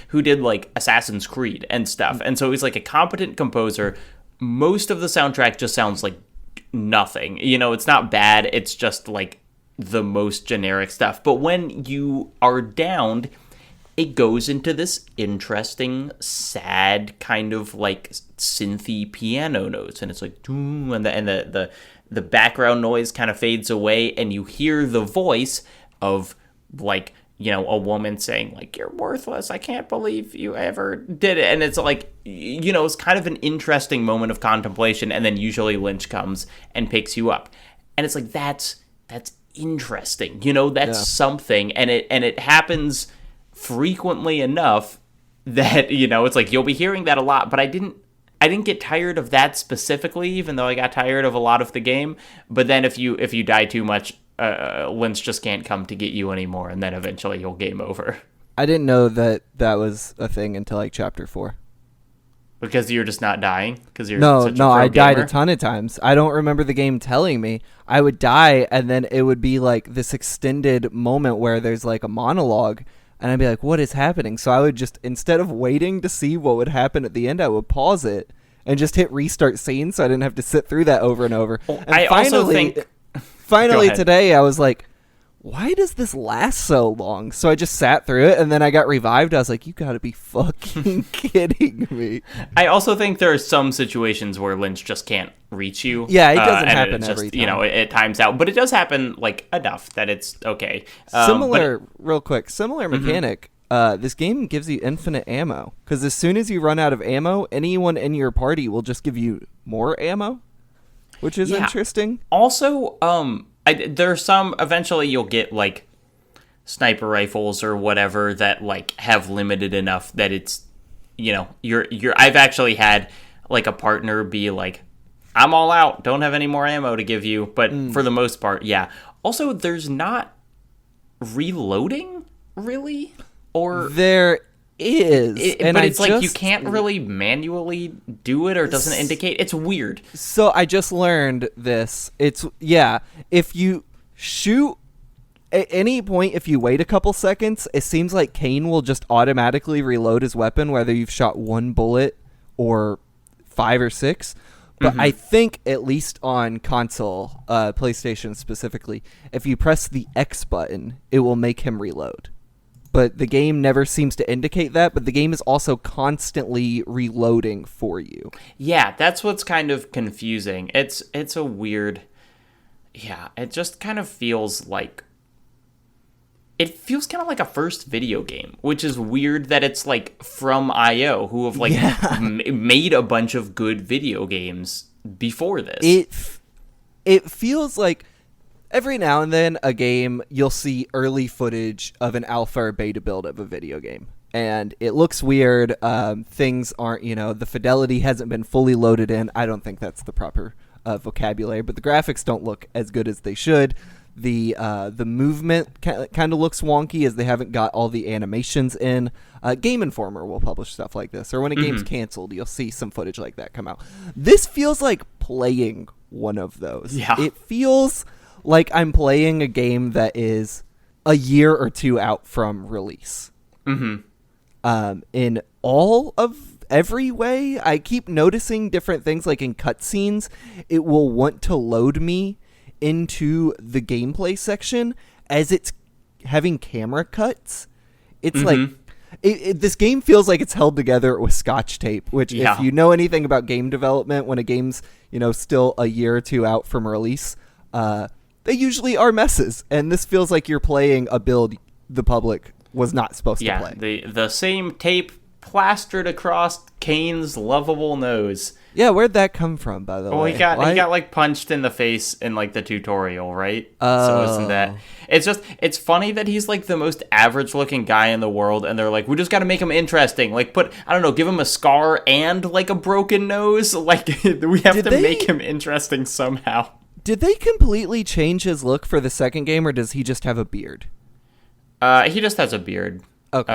who did like Assassin's Creed and stuff. And so he's like a competent composer. Most of the soundtrack just sounds like nothing. It's not bad. It's just like the most generic stuff. But when you are downed, it goes into this interesting, sad kind of like synthy piano notes, and it's like, and the background noise kind of fades away, and you hear the voice of like a woman saying like, "You're worthless. I can't believe you ever did it." And it's like, it's kind of an interesting moment of contemplation, and then usually Lynch comes and picks you up, and it's like that's interesting. That's something, and it happens frequently enough that it's like you'll be hearing that a lot. But I didn't get tired of that specifically, even though I got tired of a lot of the game. But then if you die too much, Lynch just can't come to get you anymore, and then eventually you'll game over. I didn't know that was a thing until like chapter 4. Because you're just not dying? Because you're no, such a pro I died gamer? a ton of times. I don't remember the game telling me. I would die, and then it would be like this extended moment where there's like a monologue, and I'd be like, what is happening? So I would just, instead of waiting to see what would happen at the end, I would pause it and just hit restart scene so I didn't have to sit through that over and over. Well, and I also think... Finally today, I was like, why does this last so long? So I just sat through it, and then I got revived. I was like, you gotta be fucking kidding me. I also think there are some situations where Lynch just can't reach you. Yeah, it doesn't happen and every time. It times out. But it does happen, like, enough that it's okay. Real quick, similar mechanic. This game gives you infinite ammo. Because as soon as you run out of ammo, anyone in your party will just give you more ammo, which is interesting. Also, there's some, eventually you'll get, like, sniper rifles or whatever that, like, have limited enough that it's, I've actually had, like, a partner be like, I'm all out, don't have any more ammo to give you, but for the most part, yeah. Also, there's not reloading, really? Or there is. But it's like you can't really manually do it, or it doesn't indicate. It's weird. So I just learned this. If you shoot at any point, if you wait a couple seconds, it seems like Kane will just automatically reload his weapon, whether you've shot one bullet or 5 or 6. But I think, at least on console, PlayStation specifically, if you press the X button, it will make him reload. But the game never seems to indicate that, but the game is also constantly reloading for you. Yeah, that's what's kind of confusing. It's a weird... Yeah, it just kind of feels like... It feels kind of like a first video game, which is weird that it's, like, from IO, who have, like, made a bunch of good video games before this. It feels like... Every now and then, a game, you'll see early footage of an alpha or beta build of a video game. And it looks weird. Things aren't, the fidelity hasn't been fully loaded in. I don't think that's the proper vocabulary. But the graphics don't look as good as they should. The movement kind of looks wonky as they haven't got all the animations in. Game Informer will publish stuff like this. Or when a game's canceled, you'll see some footage like that come out. This feels like playing one of those. Yeah. It feels... like I'm playing a game that is a year or 2 out from release. In every way, I keep noticing different things, like in cutscenes, it will want to load me into the gameplay section as it's having camera cuts. It's like, this game feels like it's held together with Scotch tape, which if you know anything about game development, when a game's, still a year or 2 out from release, they usually are messes, and this feels like you're playing a build the public was not supposed to play. Yeah, the same tape plastered across Kane's lovable nose. Yeah, where'd that come from, by the way? He got like punched in the face in like the tutorial, right? Oh. So isn't that? It's funny that he's like the most average looking guy in the world, and they're like, we just got to make him interesting. Like, give him a scar and like a broken nose. Like, we have to make him interesting somehow. Did they completely change his look for the second game, or does he just have a beard? He just has a beard. Okay.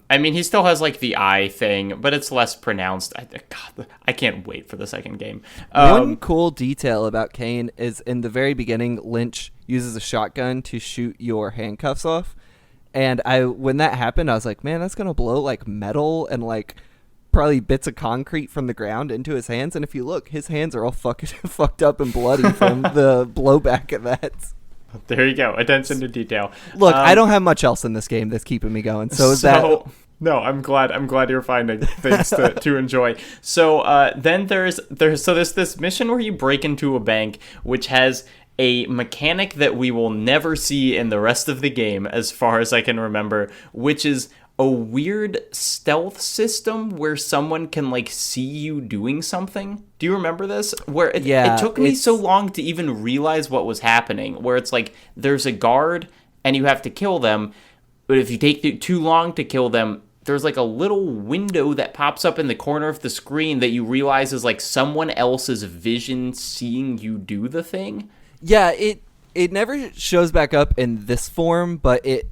I mean, he still has like the eye thing, but it's less pronounced. God, I can't wait for the second game. One cool detail about Kane is in the very beginning, Lynch uses a shotgun to shoot your handcuffs off. And when that happened, I was like, man, that's going to blow like metal and like probably bits of concrete from the ground into his hands. And if you look, his hands are all fucked up and bloody from the blowback of that. There you go. Attention to detail. Look, I don't have much else in this game that's keeping me going. So that... No, I'm glad you're finding things to enjoy. So then there's this mission where you break into a bank, which has a mechanic that we will never see in the rest of the game, as far as I can remember, which is a weird stealth system where someone can like see you doing something. Do you remember this? Where it took me so long to even realize what was happening, where it's like there's a guard and you have to kill them, but if you take too long to kill them, there's like a little window that pops up in the corner of the screen that you realize is like someone else's vision seeing you do the thing. Yeah, it never shows back up in this form, but it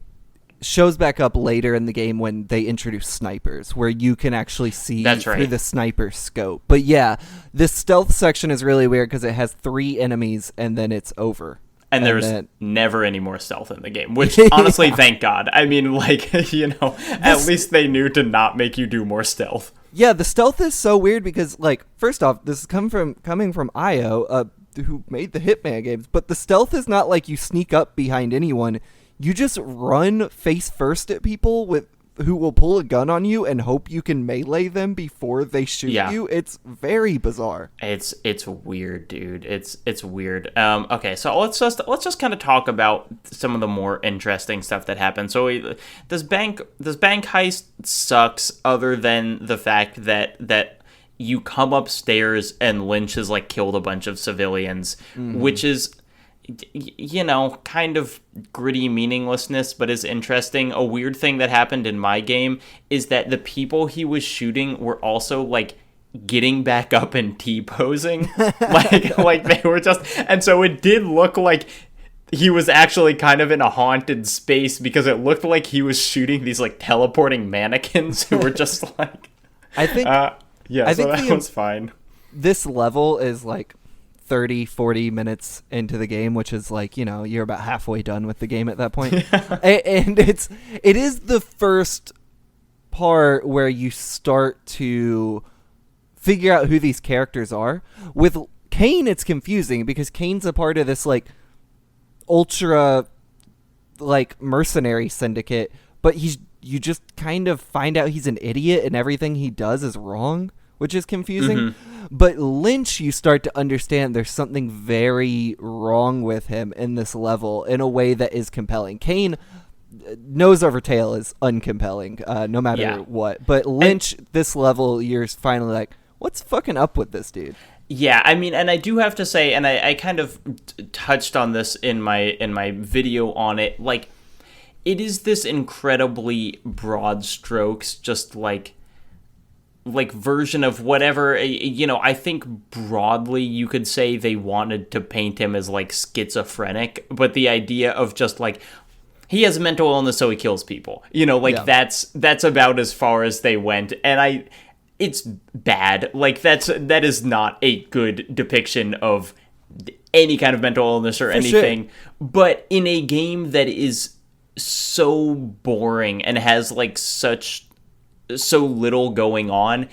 shows back up later in the game when they introduce snipers, where you can actually see through the sniper scope. But yeah, this stealth section is really weird because it has 3 enemies and then it's over. And there's never any more stealth in the game, which honestly, thank God. I mean, like, at least they knew to not make you do more stealth. Yeah, the stealth is so weird because, like, first off, this is coming from IO, who made the Hitman games, but the stealth is not like you sneak up behind anyone. You just run face first at people who will pull a gun on you and hope you can melee them before they shoot you. It's very bizarre. It's weird, dude. It's weird. Okay, so let's just kind of talk about some of the more interesting stuff that happened. So this bank heist sucks, other than the fact that you come upstairs and Lynch has like killed a bunch of civilians, which is, kind of gritty meaninglessness, but is interesting. A weird thing that happened in my game is that the people he was shooting were also like getting back up and T-posing. like they were just, and so it did look like he was actually kind of in a haunted space, because it looked like he was shooting these like teleporting mannequins who were just like, I think that was fine. This level is like 30-40 minutes into the game, which is like, you're about halfway done with the game at that point. And it is the first part where you start to figure out who these characters are. With Kane, it's confusing because Kane's a part of this like ultra like mercenary syndicate, but you just kind of find out he's an idiot and everything he does is wrong, which is confusing. But Lynch, you start to understand there's something very wrong with him in this level in a way that is compelling. Kane, nose over tail, is uncompelling, no matter what. But Lynch, this level, you're finally like, what's fucking up with this dude? Yeah, I mean, and I do have to say, and I kind of touched on this in my video on it, like, it is this incredibly broad strokes, just like version of whatever, I think broadly you could say they wanted to paint him as like schizophrenic, but the idea of just like, he has mental illness so he kills people, that's about as far as they went. And it's bad. Like that is not a good depiction of any kind of mental illness or anything, sure. But in a game that is so boring and has like so little going on,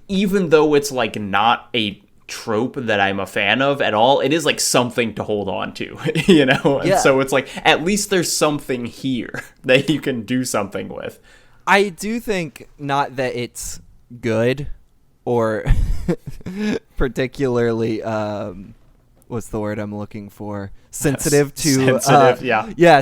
even though it's like not a trope that I'm a fan of at all, it is like something to hold on to, and so it's like, at least there's something here that you can do something with. I do think not that it's good or particularly what's the word I'm looking for? Sensitive to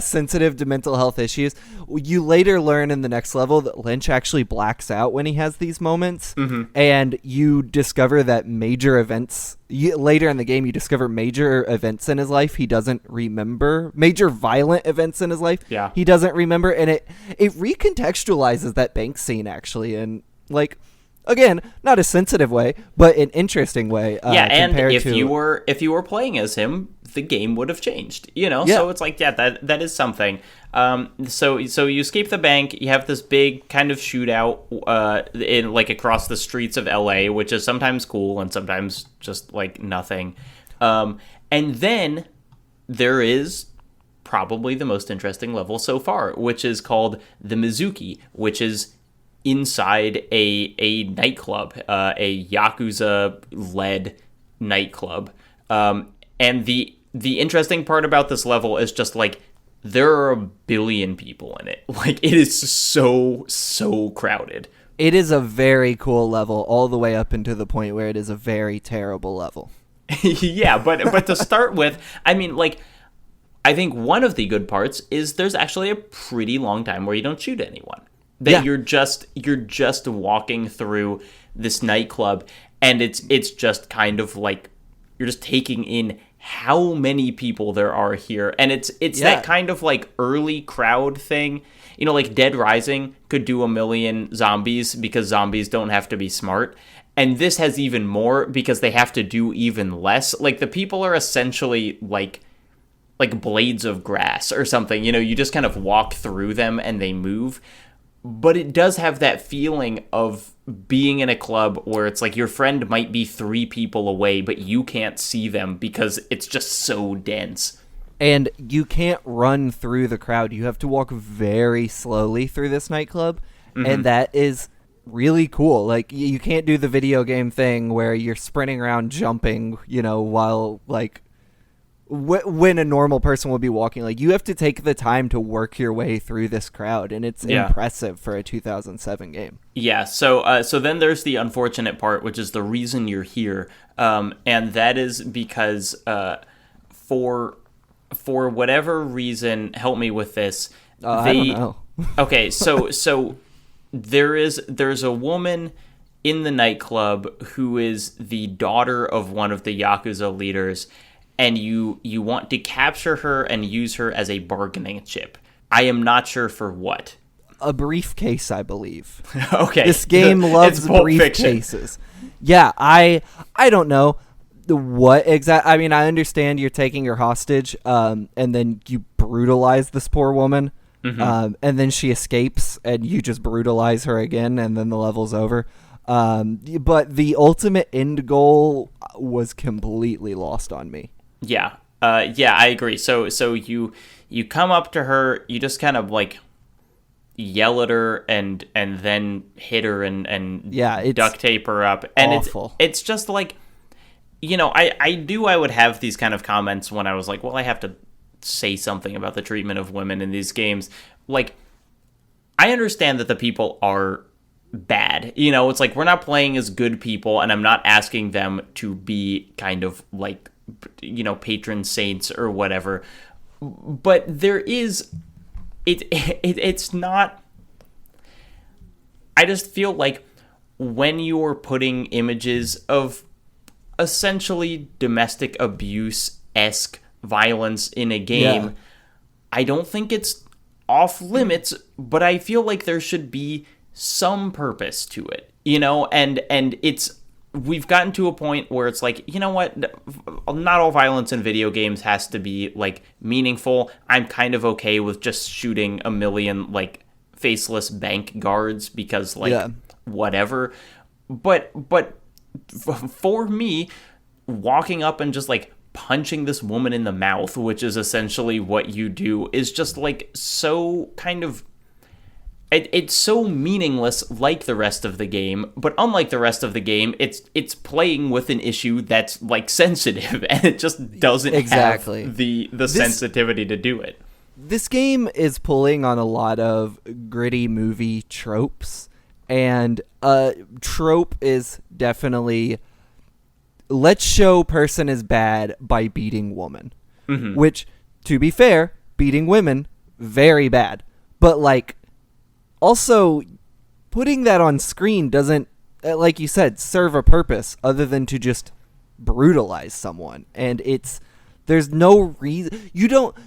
sensitive to mental health issues. You later learn in the next level that Lynch actually blacks out when he has these moments, and you discover that major events later in the game. You discover major events in his life he doesn't remember, major violent events in his life he doesn't remember, and it recontextualizes that bank scene actually, and like. Again, not a sensitive way, but an interesting way. And if you were playing as him, the game would have changed. So it's like that is something. So you escape the bank. You have this big kind of shootout in like across the streets of LA, which is sometimes cool and sometimes just like nothing. And then there is probably the most interesting level so far, which is called the Mizuki, which is inside a nightclub, a Yakuza-led nightclub. And the interesting part about this level is just, like, there are 1 billion people in it. Like, it is so crowded. It is a very cool level, all the way up into the point where it is a very terrible level. Yeah, but to start with, I mean, like, I think one of the good parts is there's actually a pretty long time where you don't shoot anyone. That you're just walking through this nightclub, and it's just kind of like you're just taking in how many people there are here, and it's that kind of like early crowd thing. Like Dead Rising could do 1 million zombies because zombies don't have to be smart, and this has even more because they have to do even less. Like the people are essentially like blades of grass or something. You just kind of walk through them and they move. But it does have that feeling of being in a club where it's like your friend might be 3 people away, but you can't see them because it's just so dense. And you can't run through the crowd. You have to walk very slowly through this nightclub. And that is really cool. Like, you can't do the video game thing where you're sprinting around jumping, while, like, when a normal person would be walking. Like, you have to take the time to work your way through this crowd, and it's impressive for a 2007 game. Yeah, so then there's the unfortunate part, which is the reason you're here, and that is because for whatever reason, help me with this. I don't know. Okay, so there's a woman in the nightclub who is the daughter of one of the Yakuza leaders, and you want to capture her and use her as a bargaining chip. I am not sure for what. A briefcase, I believe. Okay. This game loves briefcases. Yeah, I don't know what exact. I mean, I understand you're taking her hostage, and then you brutalize this poor woman, and then she escapes, and you just brutalize her again, and then the level's over. But the ultimate end goal was completely lost on me. Yeah. I agree. So you come up to her, you just kind of like yell at her and then hit her and duct tape her up. And awful. It's just like, I would have these kind of comments when I was like, well, I have to say something about the treatment of women in these games. Like, I understand that the people are bad. It's like we're not playing as good people, and I'm not asking them to be kind of like, patron saints or whatever. But there is it's not. I just feel like when you're putting images of essentially domestic abuse-esque violence in a game, I don't think it's off limits, but I feel like there should be some purpose to it, and we've gotten to a point where it's like, you know what, not all violence in video games has to be like meaningful. I'm kind of okay with just shooting 1 million like faceless bank guards because whatever. But for me, walking up and just like punching this woman in the mouth, which is essentially what you do, is just like so kind of. It's so meaningless like the rest of the game, but unlike the rest of the game, it's playing with an issue that's like sensitive, and it just doesn't have the sensitivity to do it. This game is pulling on a lot of gritty movie tropes, and trope is definitely let's show person is bad by beating woman. Mm-hmm. Which, to be fair, beating women, very bad. But, like, also, putting that on screen doesn't, like you said, serve a purpose other than to just brutalize someone. And there's no reason.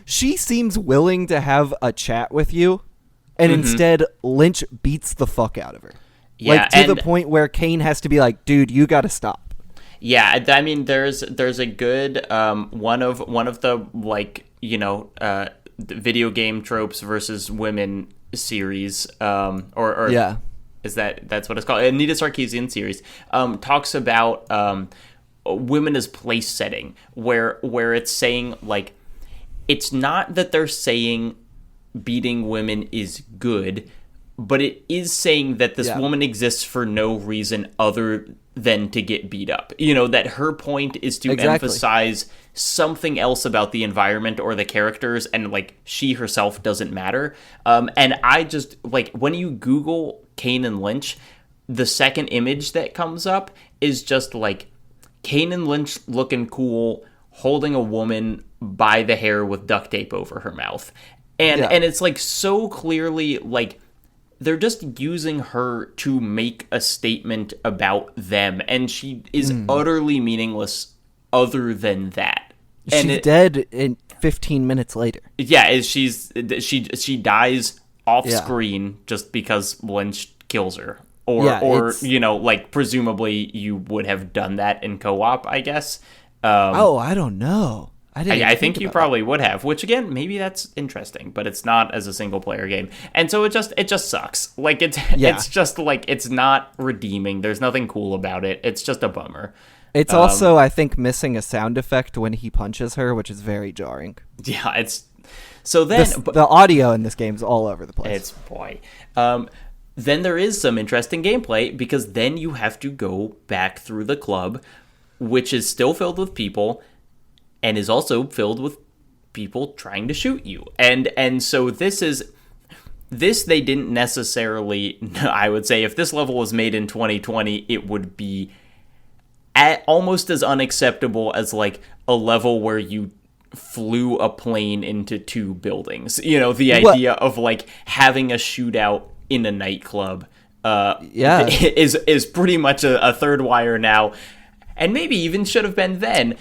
She seems willing to have a chat with you, and instead, Lynch beats the fuck out of her. Yeah, like, to the point where Kane has to be like, dude, you gotta stop. Yeah, I mean, there's a good one of the, like, video game tropes versus women series, or yeah, that's what it's called. Anita Sarkeesian series talks about women as place setting, where it's saying, like, it's not that they're saying beating women is good, but it is saying that this woman exists for no reason other than to get beat up. That her point is to emphasize something else about the environment or the characters, and, like, she herself doesn't matter. And I just, like, when you Google Kane and Lynch, the second image that comes up is just, like, Kane and Lynch looking cool, holding a woman by the hair with duct tape over her mouth. And it's, like, so clearly, like, they're just using her to make a statement about them, and she is utterly meaningless other than that. And she's dead in 15 minutes later. Yeah, she dies off screen just because Lynch kills her. Or like, presumably you would have done that in co-op, I guess. I don't know. I think you probably would have, which, again, maybe that's interesting, but it's not as a single player game. And so it just sucks. Like, it's just, like, it's not redeeming. There's nothing cool about it. It's just a bummer. It's also, I think, missing a sound effect when he punches her, which is very jarring. Yeah, it's so then the audio in this game is all over the place. Then there is some interesting gameplay, because then you have to go back through the club, which is still filled with people, and is also filled with people trying to shoot you. And so this they didn't necessarily, I would say, if this level was made in 2020, it would be almost as unacceptable as, like, a level where you flew a plane into two buildings. The idea of, like, having a shootout in a nightclub is pretty much a third wire now, and maybe even should have been then.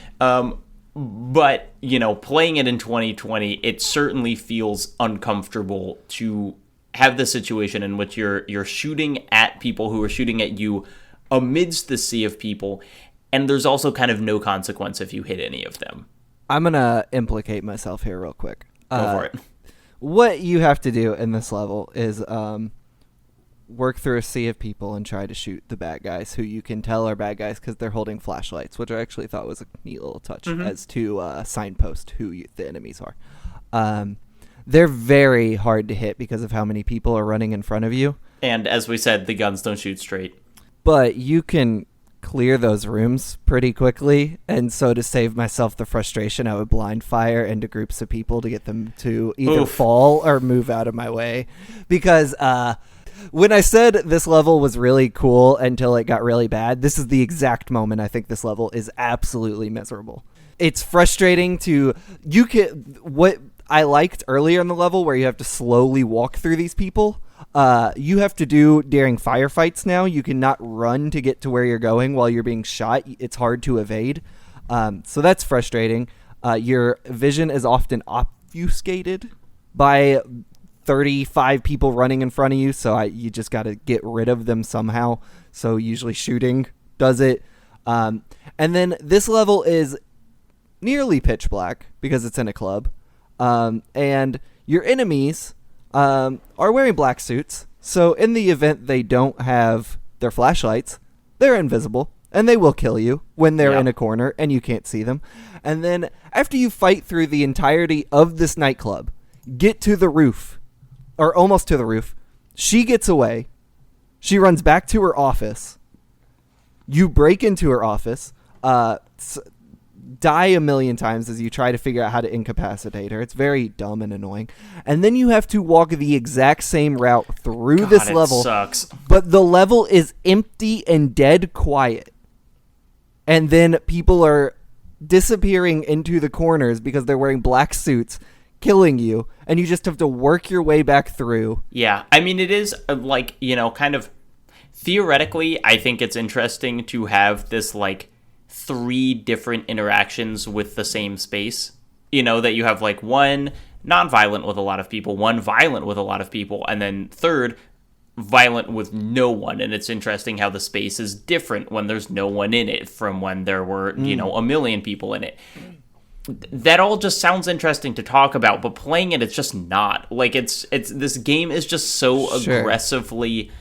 But, playing it in 2020, it certainly feels uncomfortable to have the situation in which you're shooting at people who are shooting at you amidst the sea of people, and there's also kind of no consequence if you hit any of them. I'm going to implicate myself here real quick. Go for it. What you have to do in this level is work through a sea of people and try to shoot the bad guys, who you can tell are bad guys because they're holding flashlights, which I actually thought was a neat little touch as to signpost who the enemies are. They're very hard to hit because of how many people are running in front of you. And as we said, the guns don't shoot straight. But you can clear those rooms pretty quickly, and so to save myself the frustration, I would blind fire into groups of people to get them to either fall or move out of my way. Because when I said this level was really cool until it got really bad, this is the exact moment I think this level is absolutely miserable. It's frustrating what I liked earlier in the level, where you have to slowly walk through these people. You have to do during firefights now. You cannot run to get to where you're going while you're being shot. It's hard to evade. So that's frustrating. Your vision is often obfuscated by 35 people running in front of you, so you just got to get rid of them somehow. So usually shooting does it. And then this level is nearly pitch black because it's in a club. And your enemies are wearing black suits, so in the event they don't have their flashlights, they're invisible, and they will kill you when they're in a corner and you can't see them. And then after you fight through the entirety of this nightclub, get to the roof, or almost to the roof, she gets away, she runs back to her office, you break into her office, die a million times as you try to figure out how to incapacitate her. It's very dumb and annoying. And then you have to walk the exact same route through this level. Sucks. But the level is empty and dead quiet. and then people are disappearing into the corners because they're wearing black suits, killing you, and you just have to work your way back through. Yeah, I mean, it is like, kind of theoretically, I think it's interesting to have this like 3 different interactions with the same space. That you have like one non-violent with a lot of people, one violent with a lot of people, and then third, violent with no one. And it's interesting how the space is different when there's no one in it from when there were, a million people in it. That all just sounds interesting to talk about, but playing it, it's just not. Like, it's this game is just so aggressively...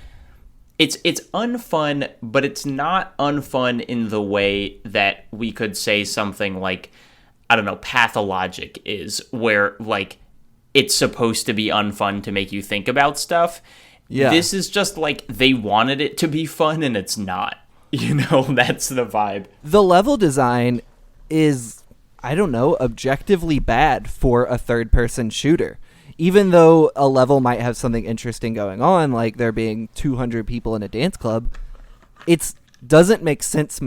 It's unfun, but it's not unfun in the way that we could say something like, I don't know, Pathologic is, where, like, it's supposed to be unfun to make you think about stuff. Yeah. This is just, like, they wanted it to be fun, and it's not. That's the vibe. The level design is, I don't know, objectively bad for a third-person shooter. Even though a level might have something interesting going on, like there being 200 people in a dance club, it doesn't make sense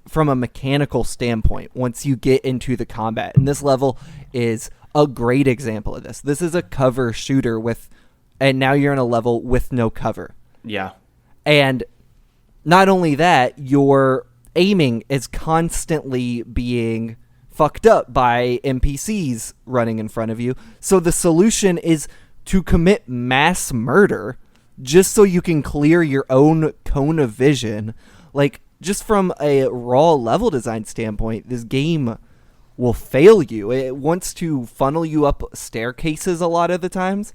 from a mechanical standpoint once you get into the combat. And this level is a great example of this. This is a cover shooter and now you're in a level with no cover. Yeah. And not only that, your aiming is constantly being fucked up by NPCs running in front of you. So the solution is to commit mass murder just so you can clear your own cone of vision. Like, just from a raw level design standpoint, this game will fail you. It wants to funnel you up staircases a lot of the times,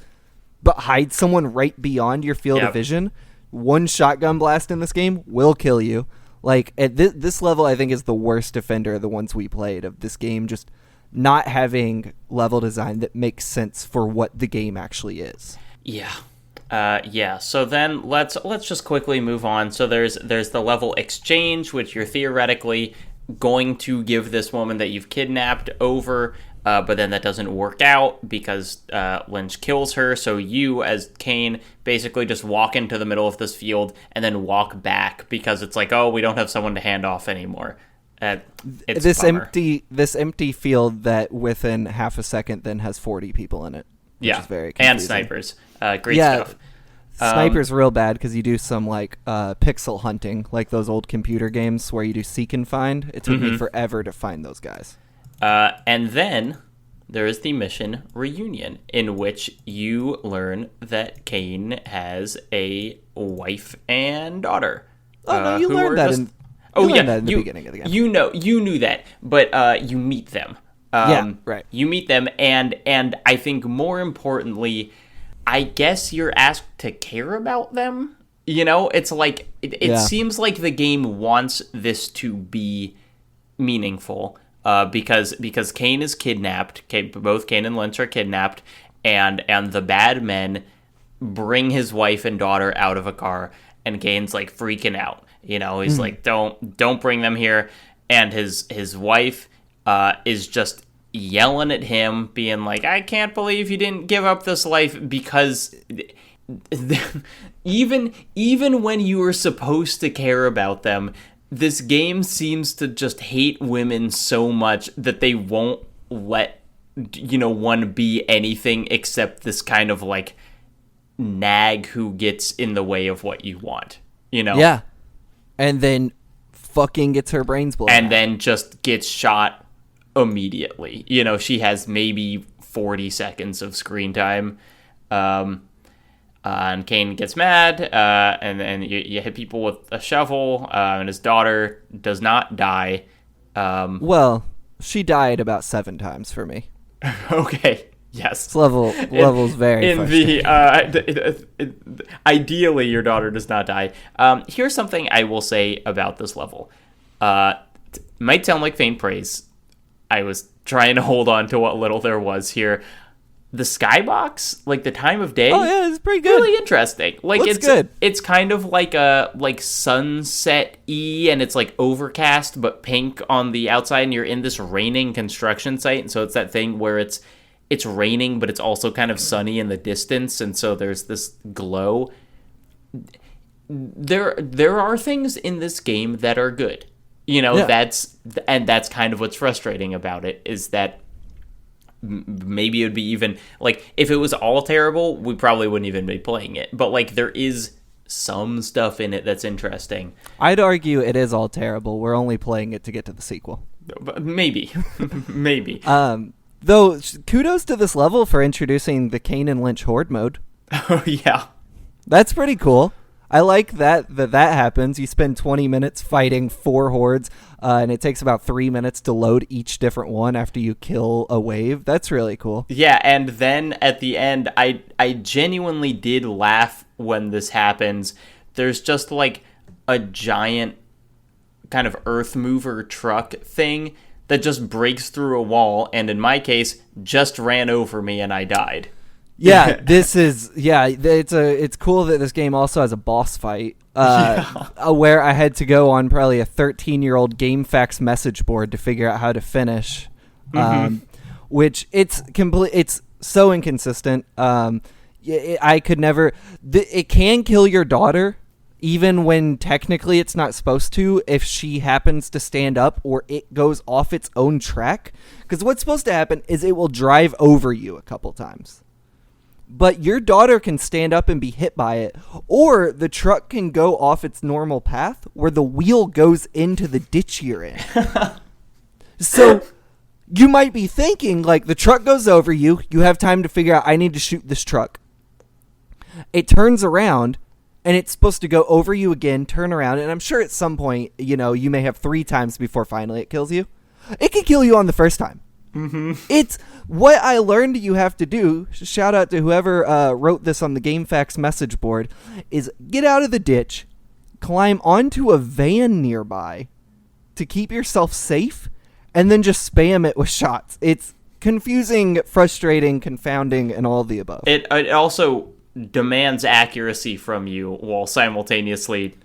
but hide someone right beyond your field of vision. One shotgun blast in this game will kill you. Like, at this level, I think, is the worst offender of the ones we played, of this game just not having level design that makes sense for what the game actually is. Yeah. So then let's just quickly move on. So there's the level exchange, which you're theoretically going to give this woman that you've kidnapped over, but then that doesn't work out because Lynch kills her. So you, as Kane, basically just walk into the middle of this field and then walk back because it's like, oh, we don't have someone to hand off anymore. It's this empty field that within half a second then has 40 people in it. Which is very confusing. And snipers. Great stuff. Sniper's real bad because you do some like pixel hunting, like those old computer games where you do seek and find. It took me forever to find those guys. And then there is the mission Reunion, in which you learn that Kane has a wife and daughter. Oh, no, you learned that in the beginning of the game. You knew that, but you meet them. Right. You meet them, and I think more importantly, I guess you're asked to care about them. It's like, it seems like the game wants this to be meaningful. Because Kane is kidnapped. Both Kane and Lynch are kidnapped, and the bad men bring his wife and daughter out of a car, and Kane's like freaking out. He's like, don't bring them here, and his wife is just yelling at him, being like, I can't believe you didn't give up this life, because even when you were supposed to care about them, this game seems to just hate women so much that they won't let, one be anything except this kind of, like, nag who gets in the way of what you want, Yeah. And then fucking gets her brains blown and out. Then just gets shot immediately. She has maybe 40 seconds of screen time. And Kane gets mad, and then you hit people with a shovel, and his daughter does not die. Well, she died about 7 times for me. Okay, yes. This level's very frustrating. Ideally, your daughter does not die. Here's something I will say about this level. Might sound like faint praise. I was trying to hold on to what little there was here. The skybox, like the time of day, it's pretty good. Really interesting. Like, it's good. It's kind of like a sunset-y, and it's like overcast but pink on the outside, and you're in this raining construction site, and so it's that thing where it's raining, but it's also kind of sunny in the distance, and so there's this glow. There are things in this game that are good. Yeah. that's kind of what's frustrating about it, is that maybe it would be even, like, if it was all terrible, we probably wouldn't even be playing it. But, like, there is some stuff in it that's interesting. I'd argue it is all terrible. We're only playing it to get to the sequel. Maybe. Maybe. Though, kudos to this level for introducing the Kane and Lynch horde mode. Oh, yeah. That's pretty cool. I like that happens. You spend 20 minutes fighting 4 hordes, and it takes about 3 minutes to load each different one after you kill a wave. That's really cool. Yeah, and then at the end, I genuinely did laugh when this happens. There's just, like, a giant kind of earth mover truck thing that just breaks through a wall, and in my case, just ran over me and I died. Yeah, it's cool that this game also has a boss fight where I had to go on probably a 13-year-old GameFAQs message board to figure out how to finish, which it's so inconsistent. I could never. It can kill your daughter, even when technically it's not supposed to, if she happens to stand up or it goes off its own track. Because what's supposed to happen is it will drive over you a couple times. But your daughter can stand up and be hit by it, or the truck can go off its normal path where the wheel goes into the ditch you're in. So you might be thinking, like, the truck goes over you, you have time to figure out, I need to shoot this truck. It turns around, and it's supposed to go over you again, turn around, and I'm sure at some point, you may have 3 times before finally it kills you. It can kill you on the first time. Mm-hmm. It's what I learned you have to do. Shout out to whoever wrote this on the GameFAQs message board, is get out of the ditch, climb onto a van nearby to keep yourself safe, and then just spam it with shots. It's confusing, frustrating, confounding, and all the above. It also demands accuracy from you while simultaneously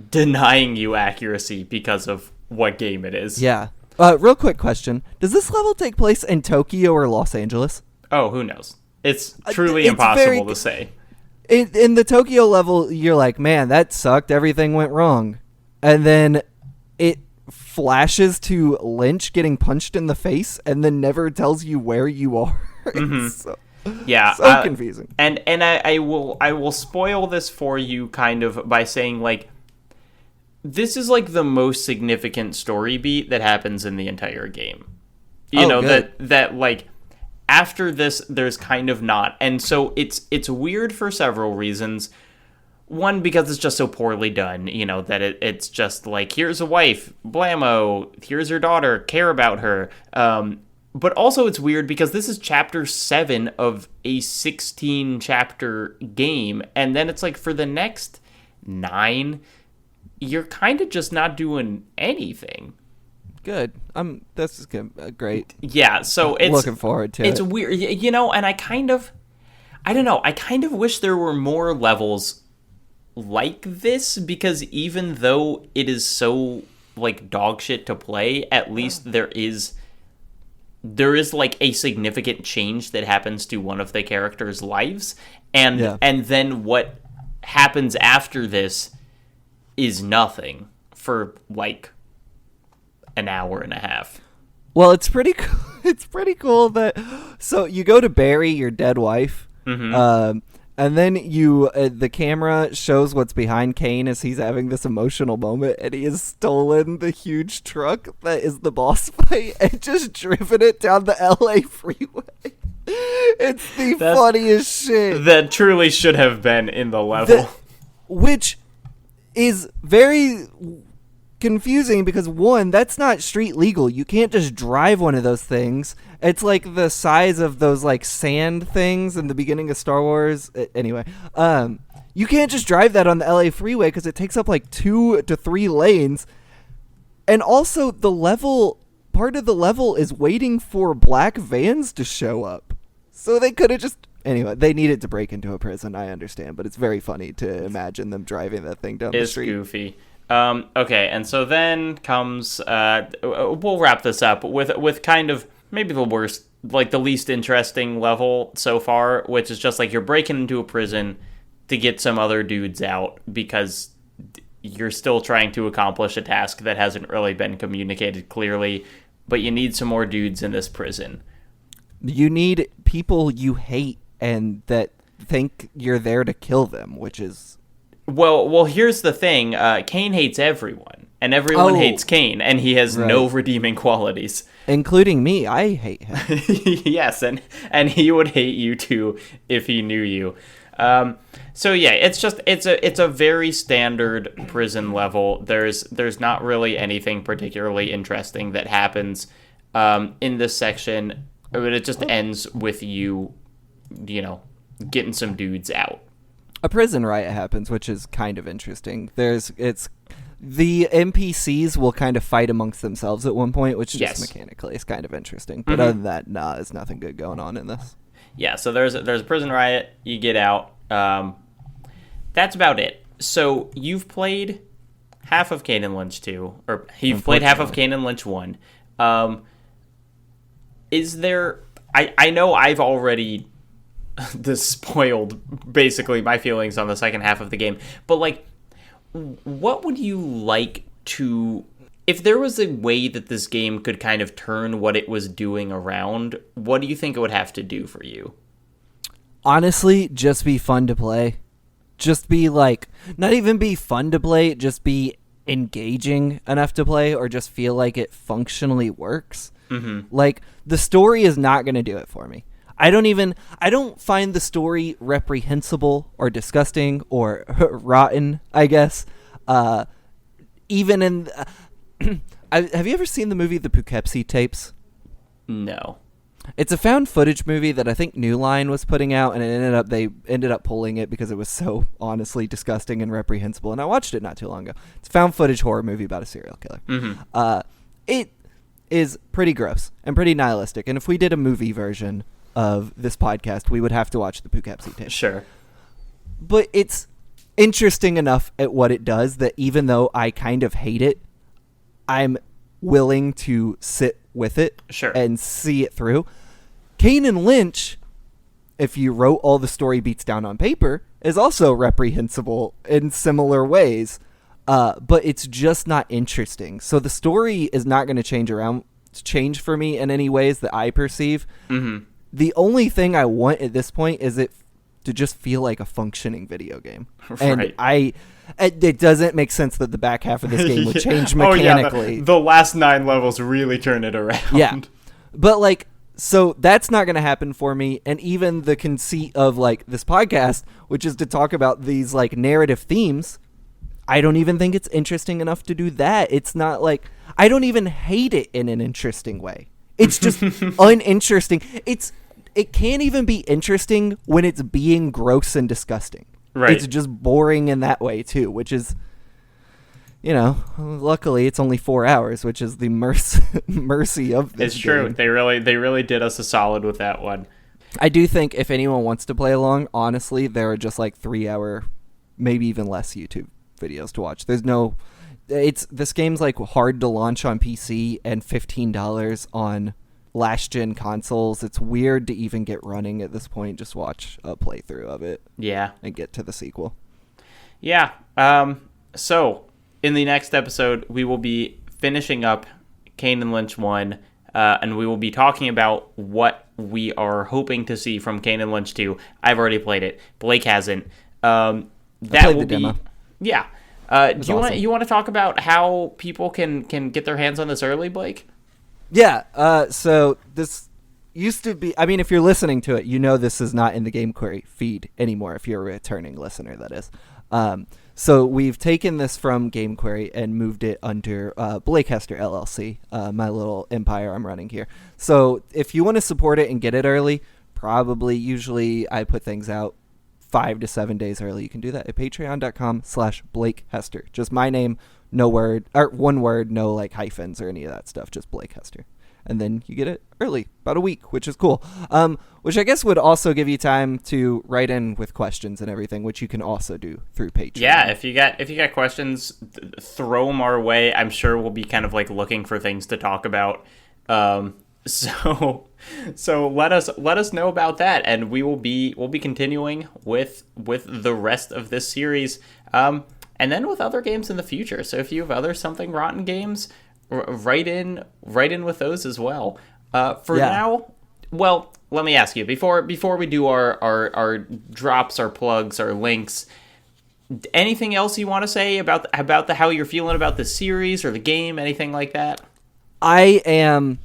denying you accuracy because of what game it is. Yeah. Real quick question. Does this level take place in Tokyo or Los Angeles? Oh, who knows? It's truly impossible to say. In the Tokyo level, you're like, man, that sucked. Everything went wrong. And then it flashes to Lynch getting punched in the face and then never tells you where you are. Mm-hmm. So confusing. And I will spoil this for you kind of by saying, like, this is, like, the most significant story beat that happens in the entire game. That like, after this, there's kind of not. And so it's weird for several reasons. One, because it's just so poorly done, that it's just like, here's a wife, blammo, here's your daughter, care about her. But also it's weird because this is chapter 7 of a 16-chapter game. And then it's like, for the next 9... you're kind of just not doing anything. Good. This is good. Great. Yeah, so it's... looking forward to it. It's weird, and I don't know, I kind of wish there were more levels like this, because even though it is so, like, dog shit to play, at least there is like a significant change that happens to one of the characters' lives, and then what happens after this is nothing for, like, an hour and a half. Well, it's pretty cool. It's pretty cool that, so you go to bury your dead wife, and then the camera shows what's behind Kane as he's having this emotional moment, and he has stolen the huge truck that is the boss fight and just driven it down the LA freeway. It's the funniest shit. That truly should have been in the level. Which is very confusing because, one, that's not street legal. You can't just drive one of those things. It's like the size of those, like, sand things in the beginning of Star Wars. Anyway, you can't just drive that on the LA freeway because it takes up like 2 to 3 lanes. And also, part of the level is waiting for black vans to show up. So they could have just... Anyway, they needed to break into a prison, I understand, but it's very funny to imagine them driving that thing down the street. It's goofy. Okay, and so then comes... we'll wrap this up with kind of maybe the worst, like, the least interesting level so far, which is just, like, you're breaking into a prison to get some other dudes out because you're still trying to accomplish a task that hasn't really been communicated clearly, but you need some more dudes in this prison. You need people you hate and that think you're there to kill them, which is... Well, here's the thing. Kane hates everyone, and everyone hates Kane, and he has no redeeming qualities. Including me. I hate him. Yes, and he would hate you too if he knew you. So yeah, it's a very standard prison level. There's not really anything particularly interesting that happens in this section, but it just ends with you getting some dudes out. A prison riot happens, which is kind of interesting. The NPCs will kind of fight amongst themselves at one point, which just mechanically is kind of interesting. But other than that, there's nothing good going on in this. Yeah, so there's a prison riot. You get out. That's about it. So you've played half of Kane and Lynch 2, or you've played half of Kane and Lynch 1. Is there... I know I've already spoiled basically my feelings on the second half of the game, but like, what would you like to... If there was a way that this game could kind of turn what it was doing around, what do you think it would have to do for you? Honestly, just be fun to play. Just be like, not even be fun to play, just be engaging enough to play, or just feel like it functionally works. Mm-hmm. Like, the story is not going to do it for me. I don't find the story reprehensible or disgusting or rotten, I guess. Even in... have you ever seen the movie The Poughkeepsie Tapes? No. It's a found footage movie that I think New Line was putting out, and they ended up pulling it because it was so honestly disgusting and reprehensible. And I watched it not too long ago. It's a found footage horror movie about a serial killer. Mm-hmm. It is pretty gross and pretty nihilistic. And if we did a movie version of this podcast, we would have to watch the Poughkeepsie Tapes. Sure. But it's interesting enough at what it does that even though I kind of hate it, I'm willing to sit with it and see it through. Kane and Lynch, if you wrote all the story beats down on paper, is also reprehensible in similar ways, but it's just not interesting. So the story is not going to change for me in any ways that I perceive. Mm-hmm. The only thing I want at this point is it to just feel like a functioning video game. Right. And it doesn't make sense that the back half of this game would change mechanically. The last 9 levels really turn it around. Yeah. But like, so that's not going to happen for me. And even the conceit of like this podcast, which is to talk about these like narrative themes, I don't even think it's interesting enough to do that. It's not like, I don't even hate it in an interesting way. It's just uninteresting. It can't even be interesting when it's being gross and disgusting. Right. It's just boring in that way too, which is, luckily it's only 4 hours, which is the mercy of this It's true. game. They really did us a solid with that one. I do think if anyone wants to play along, honestly, there are just like 3-hour, maybe even less YouTube videos to watch. This game's like hard to launch on PC and $15 on last gen consoles. It's weird to even get running at this point. Just watch a playthrough of it. Yeah. And get to the sequel. Yeah. So in the next episode, we will be finishing up Kane and Lynch 1, and we will be talking about what we are hoping to see from Kane and Lynch 2. I've already played it. Blake hasn't. That will be demo. Yeah. You want to talk about how people can get their hands on this early, Blake? Yeah, so this used to be... I mean, if you're listening to it, this is not in the Game Query feed anymore, if you're a returning listener, that is. So we've taken this from Game Query and moved it under Blake Hester LLC, my little empire I'm running here. So if you want to support it and get it early, usually I put things out 5 to 7 days early. You can do that at patreon.com/Blake Hester. Just my name, no word, or one word, no like hyphens or any of that stuff, just Blake Hester. And then you get it early, about a week, which is cool. Which I guess would also give you time to write in with questions and everything, which you can also do through Patreon. Yeah, if you got questions, throw them our way. I'm sure we'll be kind of like looking for things to talk about. So let us know about that, and we'll be continuing with the rest of this series. and then with other games in the future. So if you have other Something Rotten games, write in with those as well. For now, well, let me ask you, before we do our drops, our plugs, our links, anything else you want to say about how you're feeling about the series or the game, anything like that? I am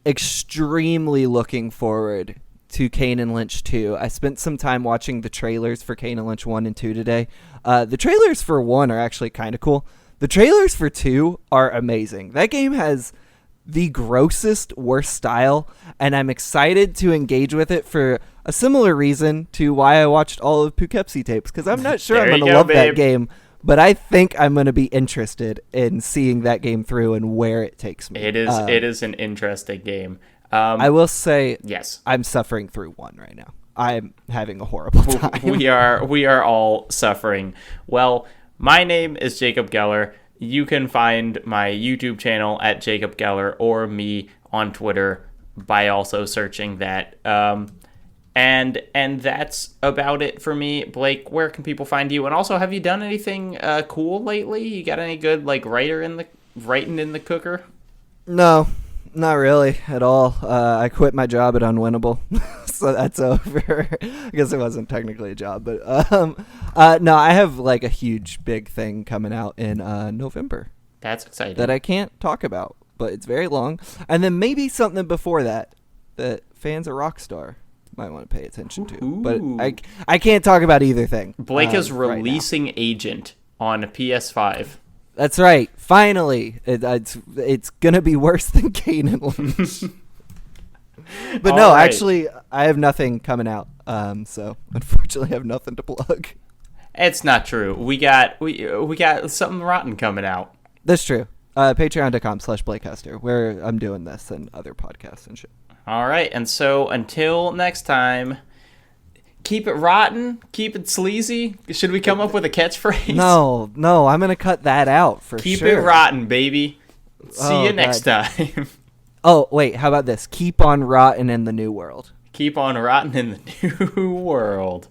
extremely looking forward to Kane and Lynch 2. I spent some time watching the trailers for Kane and Lynch 1 and 2 today. The trailers for 1 are actually kind of cool. The trailers for 2 are amazing. That game has the grossest, worst style, and I'm excited to engage with it for a similar reason to why I watched all of Poughkeepsie tapes, because I'm not sure I'm going to love that game, but I think I'm going to be interested in seeing that game through and where it takes me. It is an interesting game. I will say, yes, I'm suffering through 1 right now. I'm having a horrible time. We are all suffering. Well, my name is Jacob Geller. You can find my YouTube channel at Jacob Geller, or me on Twitter by also searching that. And that's about it for me. Blake, where can people find you? And also, have you done anything cool lately? You got any good writing in the cooker? No, not really at all. I quit my job at Unwinnable, so that's over. I guess it wasn't technically a job, but no, I have like a huge big thing coming out in November. That's exciting. That I can't talk about, but it's very long. And then maybe something before that fans of Rockstar might want to pay attention to. But I can't talk about either thing. Blake is releasing Agent on PS5. That's right. Finally, it's gonna be worse than Kane and Lynch. But no, right. Actually, I have nothing coming out. So unfortunately, I have nothing to plug. It's not true. We got Something Rotten coming out. That's true. Patreon.com/BlakeHester, where I'm doing this and other podcasts and shit. All right, and so until next time, keep it rotten, keep it sleazy. Should we come up with a catchphrase? No, I'm going to cut that out for keep sure. Keep it rotten, baby. See you next time. Oh, wait, how about this? Keep on rotten in the new world. Keep on rotten in the new world.